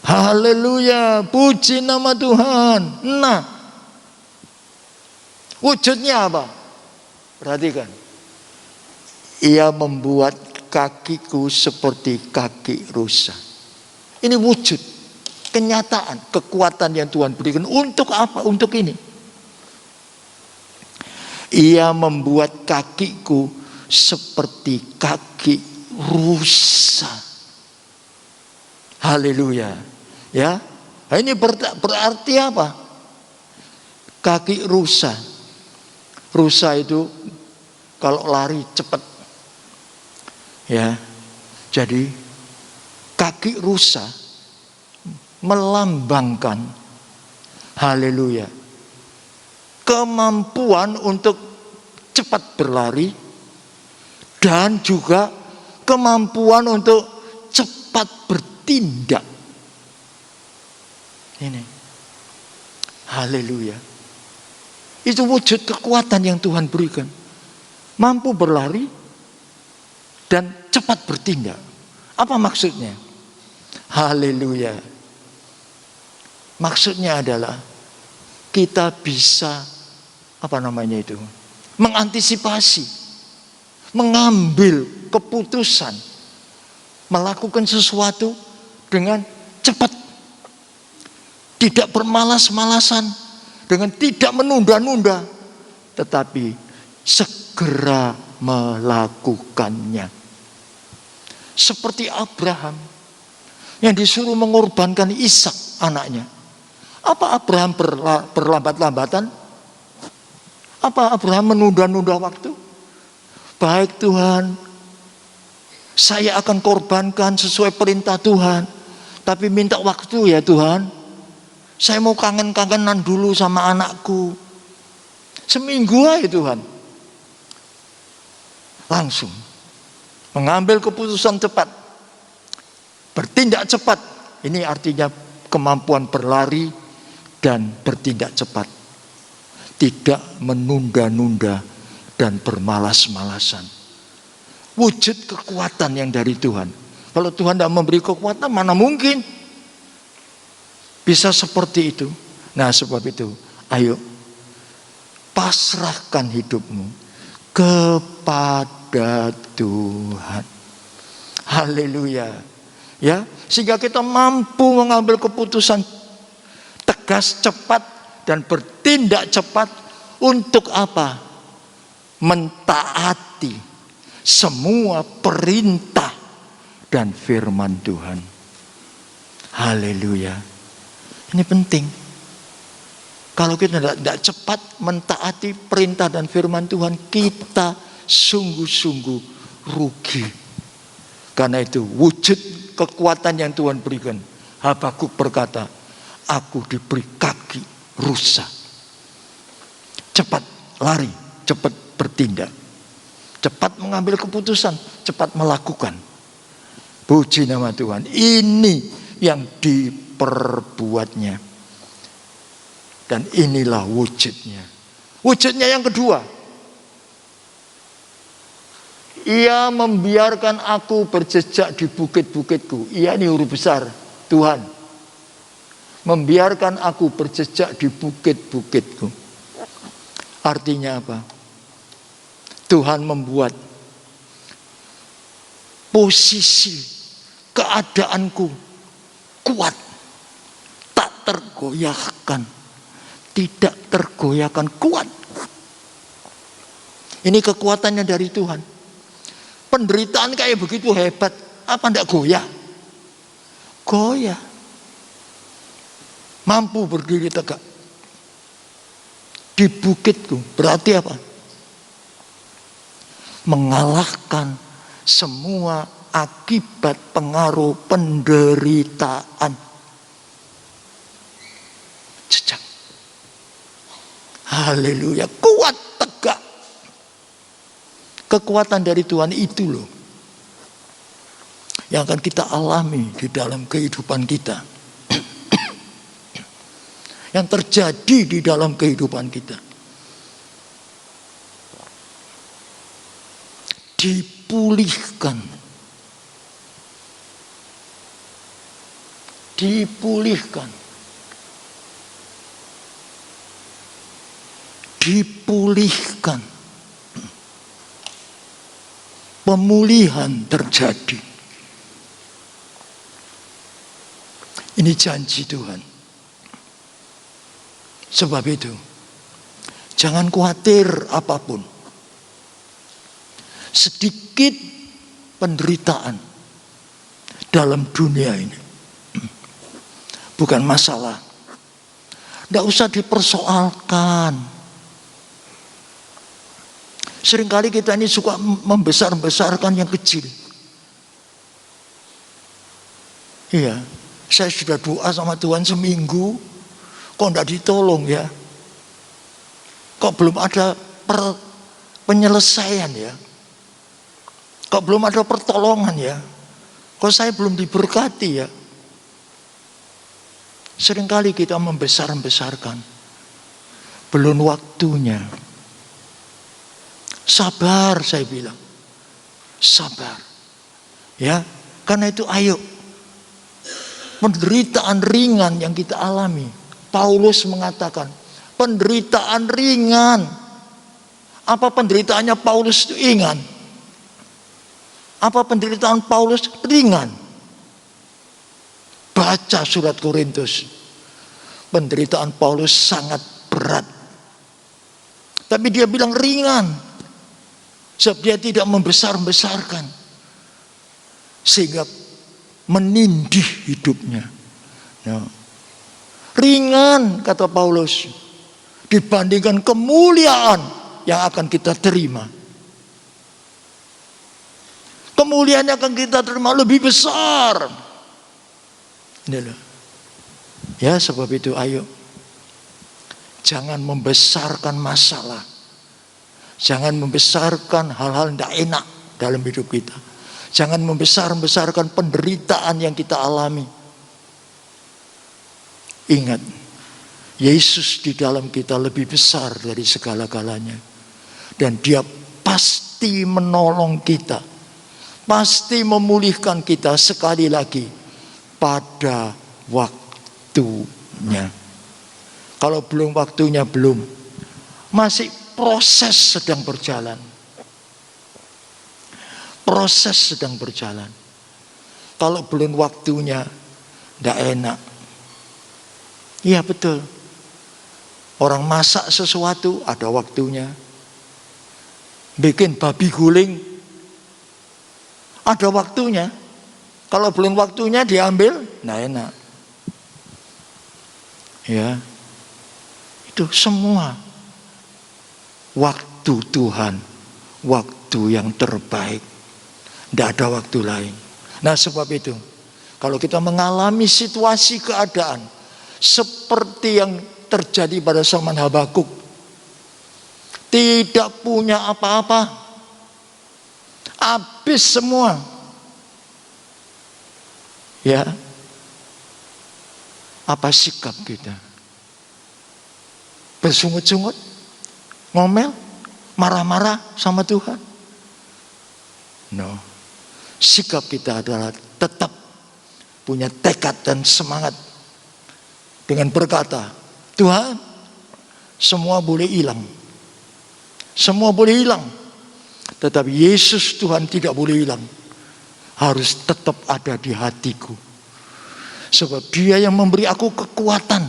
Haleluya, puji nama Tuhan. Nah, wujudnya apa? Perhatikan. Ia membuat kakiku seperti kaki rusa. Ini wujud, kenyataan, kekuatan yang Tuhan berikan. Untuk apa? Untuk ini. Ia membuat kakiku seperti kaki rusa. Haleluya. Ya. Nah, ini berarti apa? Kaki rusa. Rusa itu kalau lari cepat. Ya. Jadi kaki rusa melambangkan, haleluya, kemampuan untuk cepat berlari dan juga kemampuan untuk cepat bertindak. Ini, haleluya. Itu wujud kekuatan yang Tuhan berikan. Mampu berlari dan cepat bertindak. Apa maksudnya? Haleluya. Maksudnya adalah kita bisa mengantisipasi, mengambil keputusan, melakukan sesuatu dengan cepat, tidak bermalas-malasan, dengan tidak menunda-nunda, tetapi segera melakukannya. Seperti Abraham yang disuruh mengorbankan Ishak anaknya. Apa Abraham berlambat-lambatan? Apa Abraham menunda-nunda waktu? Baik Tuhan, saya akan korbankan sesuai perintah Tuhan, tapi minta waktu ya Tuhan. Saya mau kangen-kangenan dulu sama anakku. Seminggu aja Tuhan. Langsung mengambil keputusan cepat, bertindak cepat. Ini artinya kemampuan berlari dan bertindak cepat, tidak menunda-nunda dan bermalas-malasan. Wujud kekuatan yang dari Tuhan. Kalau Tuhan tidak memberi kekuatan, mana mungkin bisa seperti itu. Nah, sebab itu, ayo pasrahkan hidupmu kepada pada Tuhan. Haleluya. Ya, sehingga kita mampu mengambil keputusan tegas, cepat, dan bertindak cepat untuk apa? Mentaati semua perintah dan firman Tuhan. Haleluya. Ini penting. Kalau kita tidak cepat mentaati perintah dan firman Tuhan, kita sungguh-sungguh rugi. Karena itu wujud kekuatan yang Tuhan berikan. Habakuk berkata, aku diberi kaki rusa. Cepat lari, cepat bertindak. Cepat mengambil keputusan, cepat melakukan. Puji nama Tuhan. Ini yang diperbuatnya. Dan inilah wujudnya. Wujudnya yang kedua. Ia membiarkan aku berjejak di bukit-bukitku. Ia ini huruf besar, Tuhan. Membiarkan aku berjejak di bukit-bukitku. Artinya apa? Tuhan membuat posisi keadaanku kuat, tak tergoyahkan, tidak tergoyahkan, kuat. Ini kekuatannya dari Tuhan. Penderitaan kayak begitu hebat, apa enggak goyah? Goyah. Mampu berdiri tegak di bukitku. Berarti apa? Mengalahkan semua akibat pengaruh penderitaan. Jejak. Haleluya. Kuat, tegak. Kekuatan dari Tuhan itu loh yang akan kita alami di dalam kehidupan kita. Yang terjadi di dalam kehidupan kita. Dipulihkan. Dipulihkan. Dipulihkan. Pemulihan terjadi. Ini janji Tuhan. Sebab itu, jangan khawatir apapun. Sedikit penderitaan dalam dunia ini bukan masalah. Tidak usah dipersoalkan. Seringkali kita ini suka membesar-besarkan yang kecil. Iya, saya sudah doa sama Tuhan seminggu, kok tidak ditolong ya? Kok belum ada penyelesaian ya? Kok belum ada pertolongan ya? Kok saya belum diberkati ya? Seringkali kita membesar-besarkan. Belum waktunya. Sabar, saya bilang. Sabar. Ya, karena itu ayo. Penderitaan ringan yang kita alami. Paulus mengatakan, penderitaan ringan. Apa penderitaannya Paulus itu ringan? Apa penderitaan Paulus ringan? Baca surat Korintus. Penderitaan Paulus sangat berat. Tapi dia bilang ringan. Sebab dia tidak membesar-besarkan. Sehingga menindih hidupnya. Ya. Ringan, kata Paulus, dibandingkan kemuliaan yang akan kita terima. Kemuliaan yang akan kita terima lebih besar. Ini loh. Ya, sebab itu ayo. Jangan membesarkan masalah. Jangan membesarkan hal-hal tidak enak dalam hidup kita. Jangan membesar-besarkan penderitaan yang kita alami. Ingat, Yesus di dalam kita lebih besar dari segala-galanya. Dan dia pasti menolong kita. Pasti memulihkan kita sekali lagi pada waktunya. Kalau belum waktunya, belum. Masih proses sedang berjalan. Proses sedang berjalan. Kalau belum waktunya, tidak enak. Iya betul. Orang masak sesuatu ada waktunya. Bikin babi guling ada waktunya. Kalau belum waktunya diambil, tidak enak. Ya, itu semua waktu Tuhan, waktu yang terbaik. Tidak ada waktu lain. Nah sebab itu, kalau kita mengalami situasi keadaan seperti yang terjadi pada zaman Habakuk, tidak punya apa-apa, habis semua. Ya, apa sikap kita? Bersungut-sungut, ngomel, marah-marah sama Tuhan? No. Sikap kita adalah tetap punya tekad dan semangat dengan berkata, Tuhan, semua boleh hilang. Semua boleh hilang. Tetapi Yesus Tuhan tidak boleh hilang. Harus tetap ada di hatiku. Sebab Dia yang memberi aku kekuatan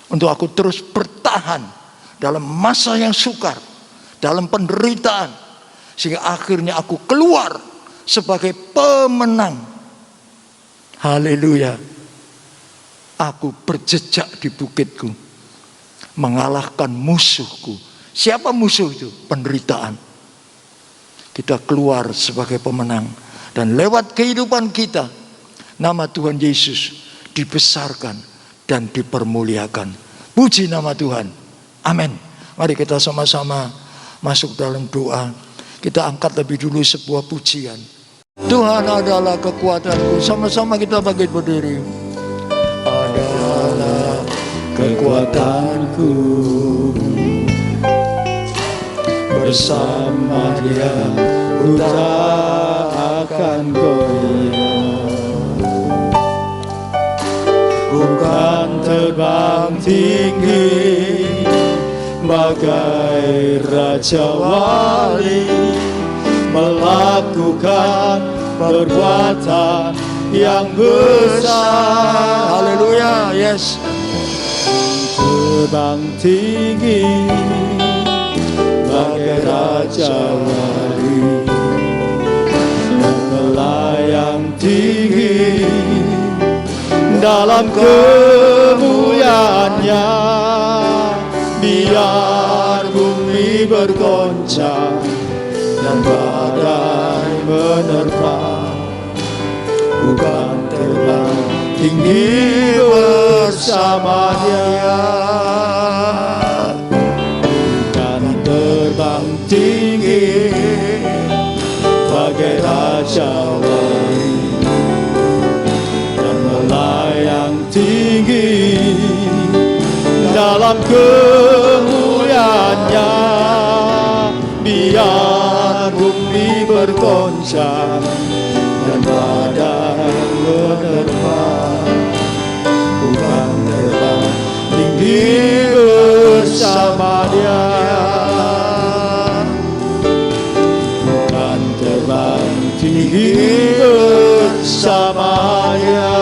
untuk aku terus bertahan dalam masa yang sukar, dalam penderitaan, sehingga akhirnya aku keluar sebagai pemenang. Haleluya. Aku berjejak di bukitku, mengalahkan musuhku. Siapa musuh itu? Penderitaan. Kita keluar sebagai pemenang. Dan lewat kehidupan kita, nama Tuhan Yesus dibesarkan dan dipermuliakan. Puji nama Tuhan. Amin. Mari kita sama-sama masuk dalam doa. Kita angkat lebih dulu sebuah pujian. Tuhan adalah kekuatanku. Sama-sama kita bangkit berdiri. Adalah kekuatanku, bersama Dia ku tak akan goyah. Bukan terbang tinggi bagai Raja Wali, melakukan perbuatan yang besar. Haleluya, yes. Terbang tinggi bagai Raja Wali, melayang tinggi dalam kemuliaannya. Biar bumi bergoncang dan badai menerpa, bukan terbang tinggi bersama Dia, bukan terbang tinggi bagai Raja Wali, dan melayang tinggi dalam kemuliaannya. Biar bumi bergoncang dan badai menerpa, bukan terbang tinggi bersama Dia, bukan terbang tinggi bersama Dia,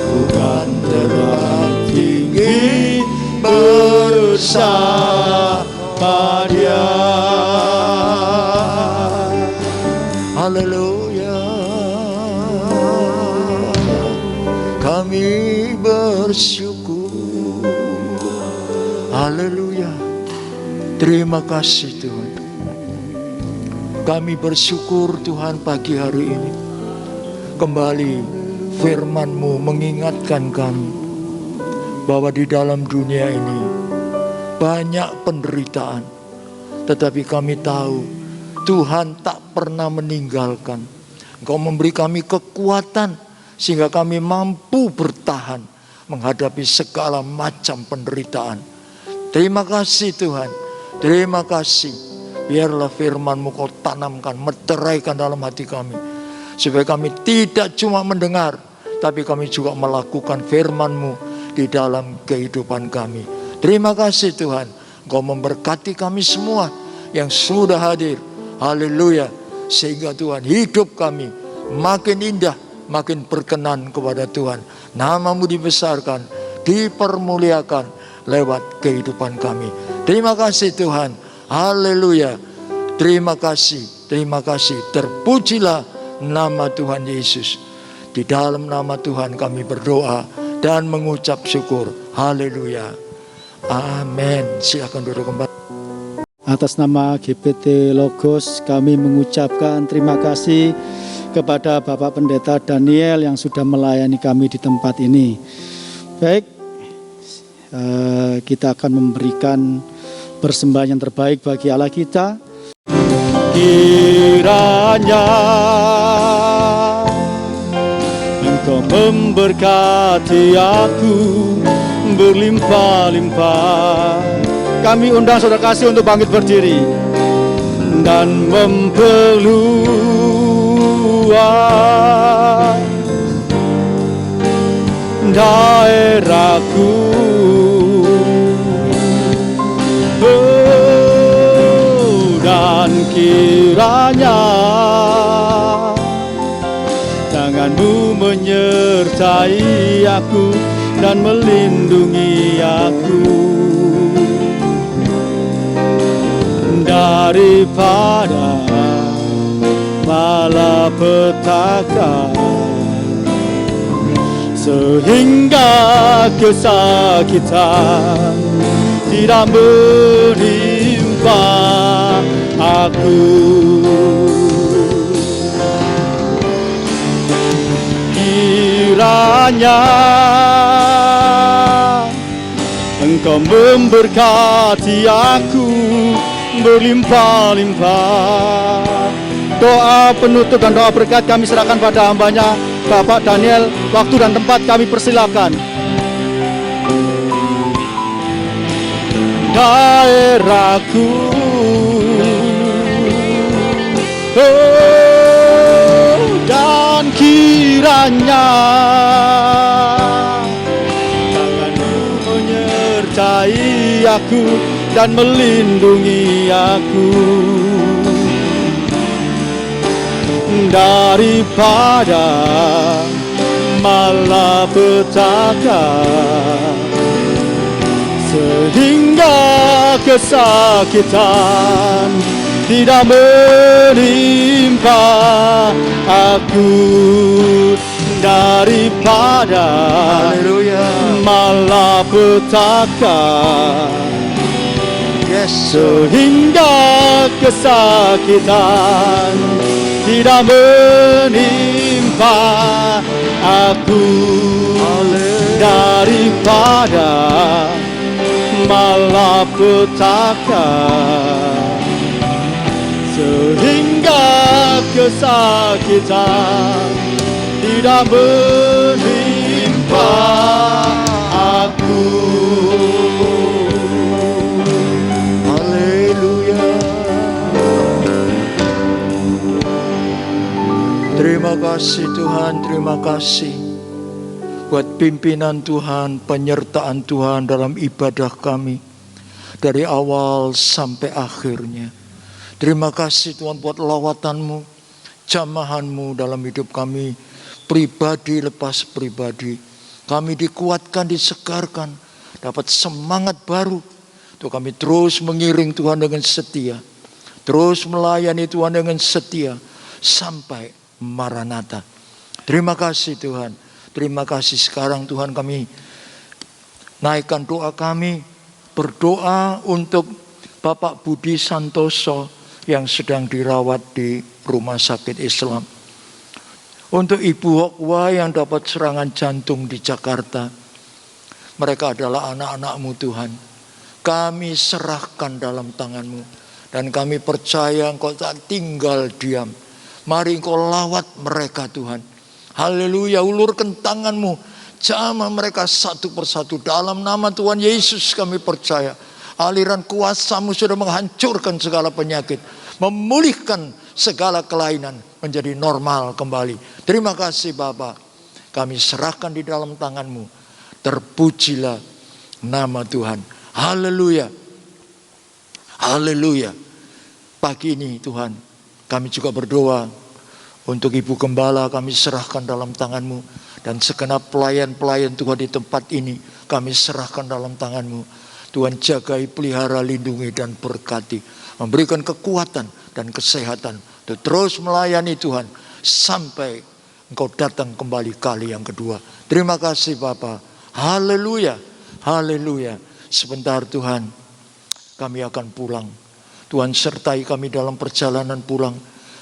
bukan terbang tinggi bersama Dia. Haleluya. Kami bersyukur. Haleluya. Terima kasih Tuhan. Kami bersyukur Tuhan pagi hari ini. Kembali firman-Mu mengingatkan kami bahwa di dalam dunia ini banyak penderitaan, tetapi kami tahu Tuhan tak pernah meninggalkan. Engkau memberi kami kekuatan sehingga kami mampu bertahan menghadapi segala macam penderitaan. Terima kasih Tuhan. Terima kasih. Biarlah firman-Mu Kau tanamkan, meteraikan dalam hati kami, supaya kami tidak cuma mendengar, tapi kami juga melakukan firman-Mu di dalam kehidupan kami. Terima kasih Tuhan. Engkau memberkati kami semua yang sudah hadir. Haleluya. Sehingga Tuhan, hidup kami makin indah, makin berkenan kepada Tuhan. Nama-Mu dibesarkan, dipermuliakan lewat kehidupan kami. Terima kasih Tuhan. Haleluya. Terima kasih, terima kasih. Terpujilah nama Tuhan Yesus. Di dalam nama Tuhan kami berdoa dan mengucap syukur. Haleluya. Amin. Silakan duduk kembali. Atas nama GPT Logos kami mengucapkan terima kasih kepada Bapak Pendeta Daniel yang sudah melayani kami di tempat ini. Baik, kita akan memberikan persembahan yang terbaik bagi Allah kita. Kiranya Engkau memberkati aku berlimpah-limpah. Kami undang saudara kasih untuk bangkit berdiri dan memperluas daerahku. Dan kiranya tangan-Mu menyertai aku dan melindungi aku daripada malapetaka, sehingga kesakitan tidak menimpa aku. Kiranya Engkau memberkati aku berlimpah-limpah. Doa penutup dan doa berkat kami serahkan pada hambanya Bapak Daniel. Waktu dan tempat kami persilakan. Daerahku, dan kiranya tangan-Mu menyertai aku dan melindungi aku daripada malapetaka, sehingga kesakitan tidak menimpa aku daripada malapetaka. Sehingga kesakitan tidak menimpa aku daripada malapetaka, sehingga kesakitan tidak menimpa aku. Terima kasih Tuhan, terima kasih buat pimpinan Tuhan, penyertaan Tuhan dalam ibadah kami dari awal sampai akhirnya. Terima kasih Tuhan buat lawatan-Mu, jamahan-Mu dalam hidup kami, pribadi lepas pribadi. Kami dikuatkan, disegarkan, dapat semangat baru untuk kami terus mengiring Tuhan dengan setia, terus melayani Tuhan dengan setia sampai Maranatha. Terima kasih Tuhan. Terima kasih. Sekarang Tuhan kami naikkan doa kami. Berdoa untuk Bapak Budi Santoso yang sedang dirawat di Rumah Sakit Islam. Untuk Ibu Hokwa yang dapat serangan jantung di Jakarta. Mereka adalah anak-anak-Mu Tuhan. Kami serahkan dalam tangan-Mu. Dan kami percaya Engkau tak tinggal diam. Mari Engkau lawat mereka Tuhan. Haleluya, ulurkan tangan-Mu. Jamah mereka satu persatu. Dalam nama Tuhan Yesus kami percaya. Aliran kuasa-Mu sudah menghancurkan segala penyakit. Memulihkan segala kelainan menjadi normal kembali. Terima kasih Bapa. Kami serahkan di dalam tangan-Mu. Terpujilah nama Tuhan. Haleluya. Haleluya. Pagi ini Tuhan, kami juga berdoa untuk Ibu Gembala, kami serahkan dalam tangan-Mu. Dan segenap pelayan-pelayan Tuhan di tempat ini, kami serahkan dalam tangan-Mu. Tuhan jagai, pelihara, lindungi, dan berkati. Memberikan kekuatan dan kesehatan untuk terus melayani Tuhan sampai Engkau datang kembali kali yang kedua. Terima kasih Bapa. Haleluya, haleluya. Sebentar Tuhan, kami akan pulang. Tuhan sertai kami dalam perjalanan pulang.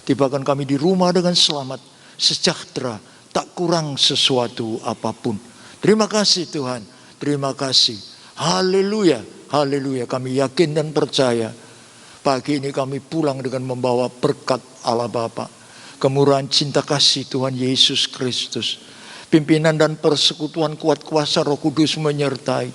Tibakan kami di rumah dengan selamat, sejahtera, tak kurang sesuatu apapun. Terima kasih Tuhan, terima kasih. Haleluya, haleluya. Kami yakin dan percaya. Pagi ini kami pulang dengan membawa berkat Allah Bapa, kemurahan cinta kasih Tuhan Yesus Kristus, pimpinan dan persekutuan kuat kuasa Roh Kudus menyertai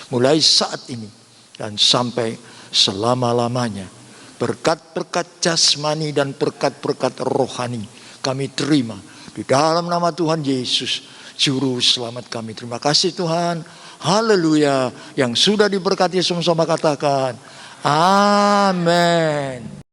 mulai saat ini dan sampai selama-lamanya. Berkat-berkat jasmani dan berkat-berkat rohani kami terima di dalam nama Tuhan Yesus, Juru Selamat kami. Terima kasih Tuhan. Haleluya. Yang sudah diberkati sama-sama katakan amin.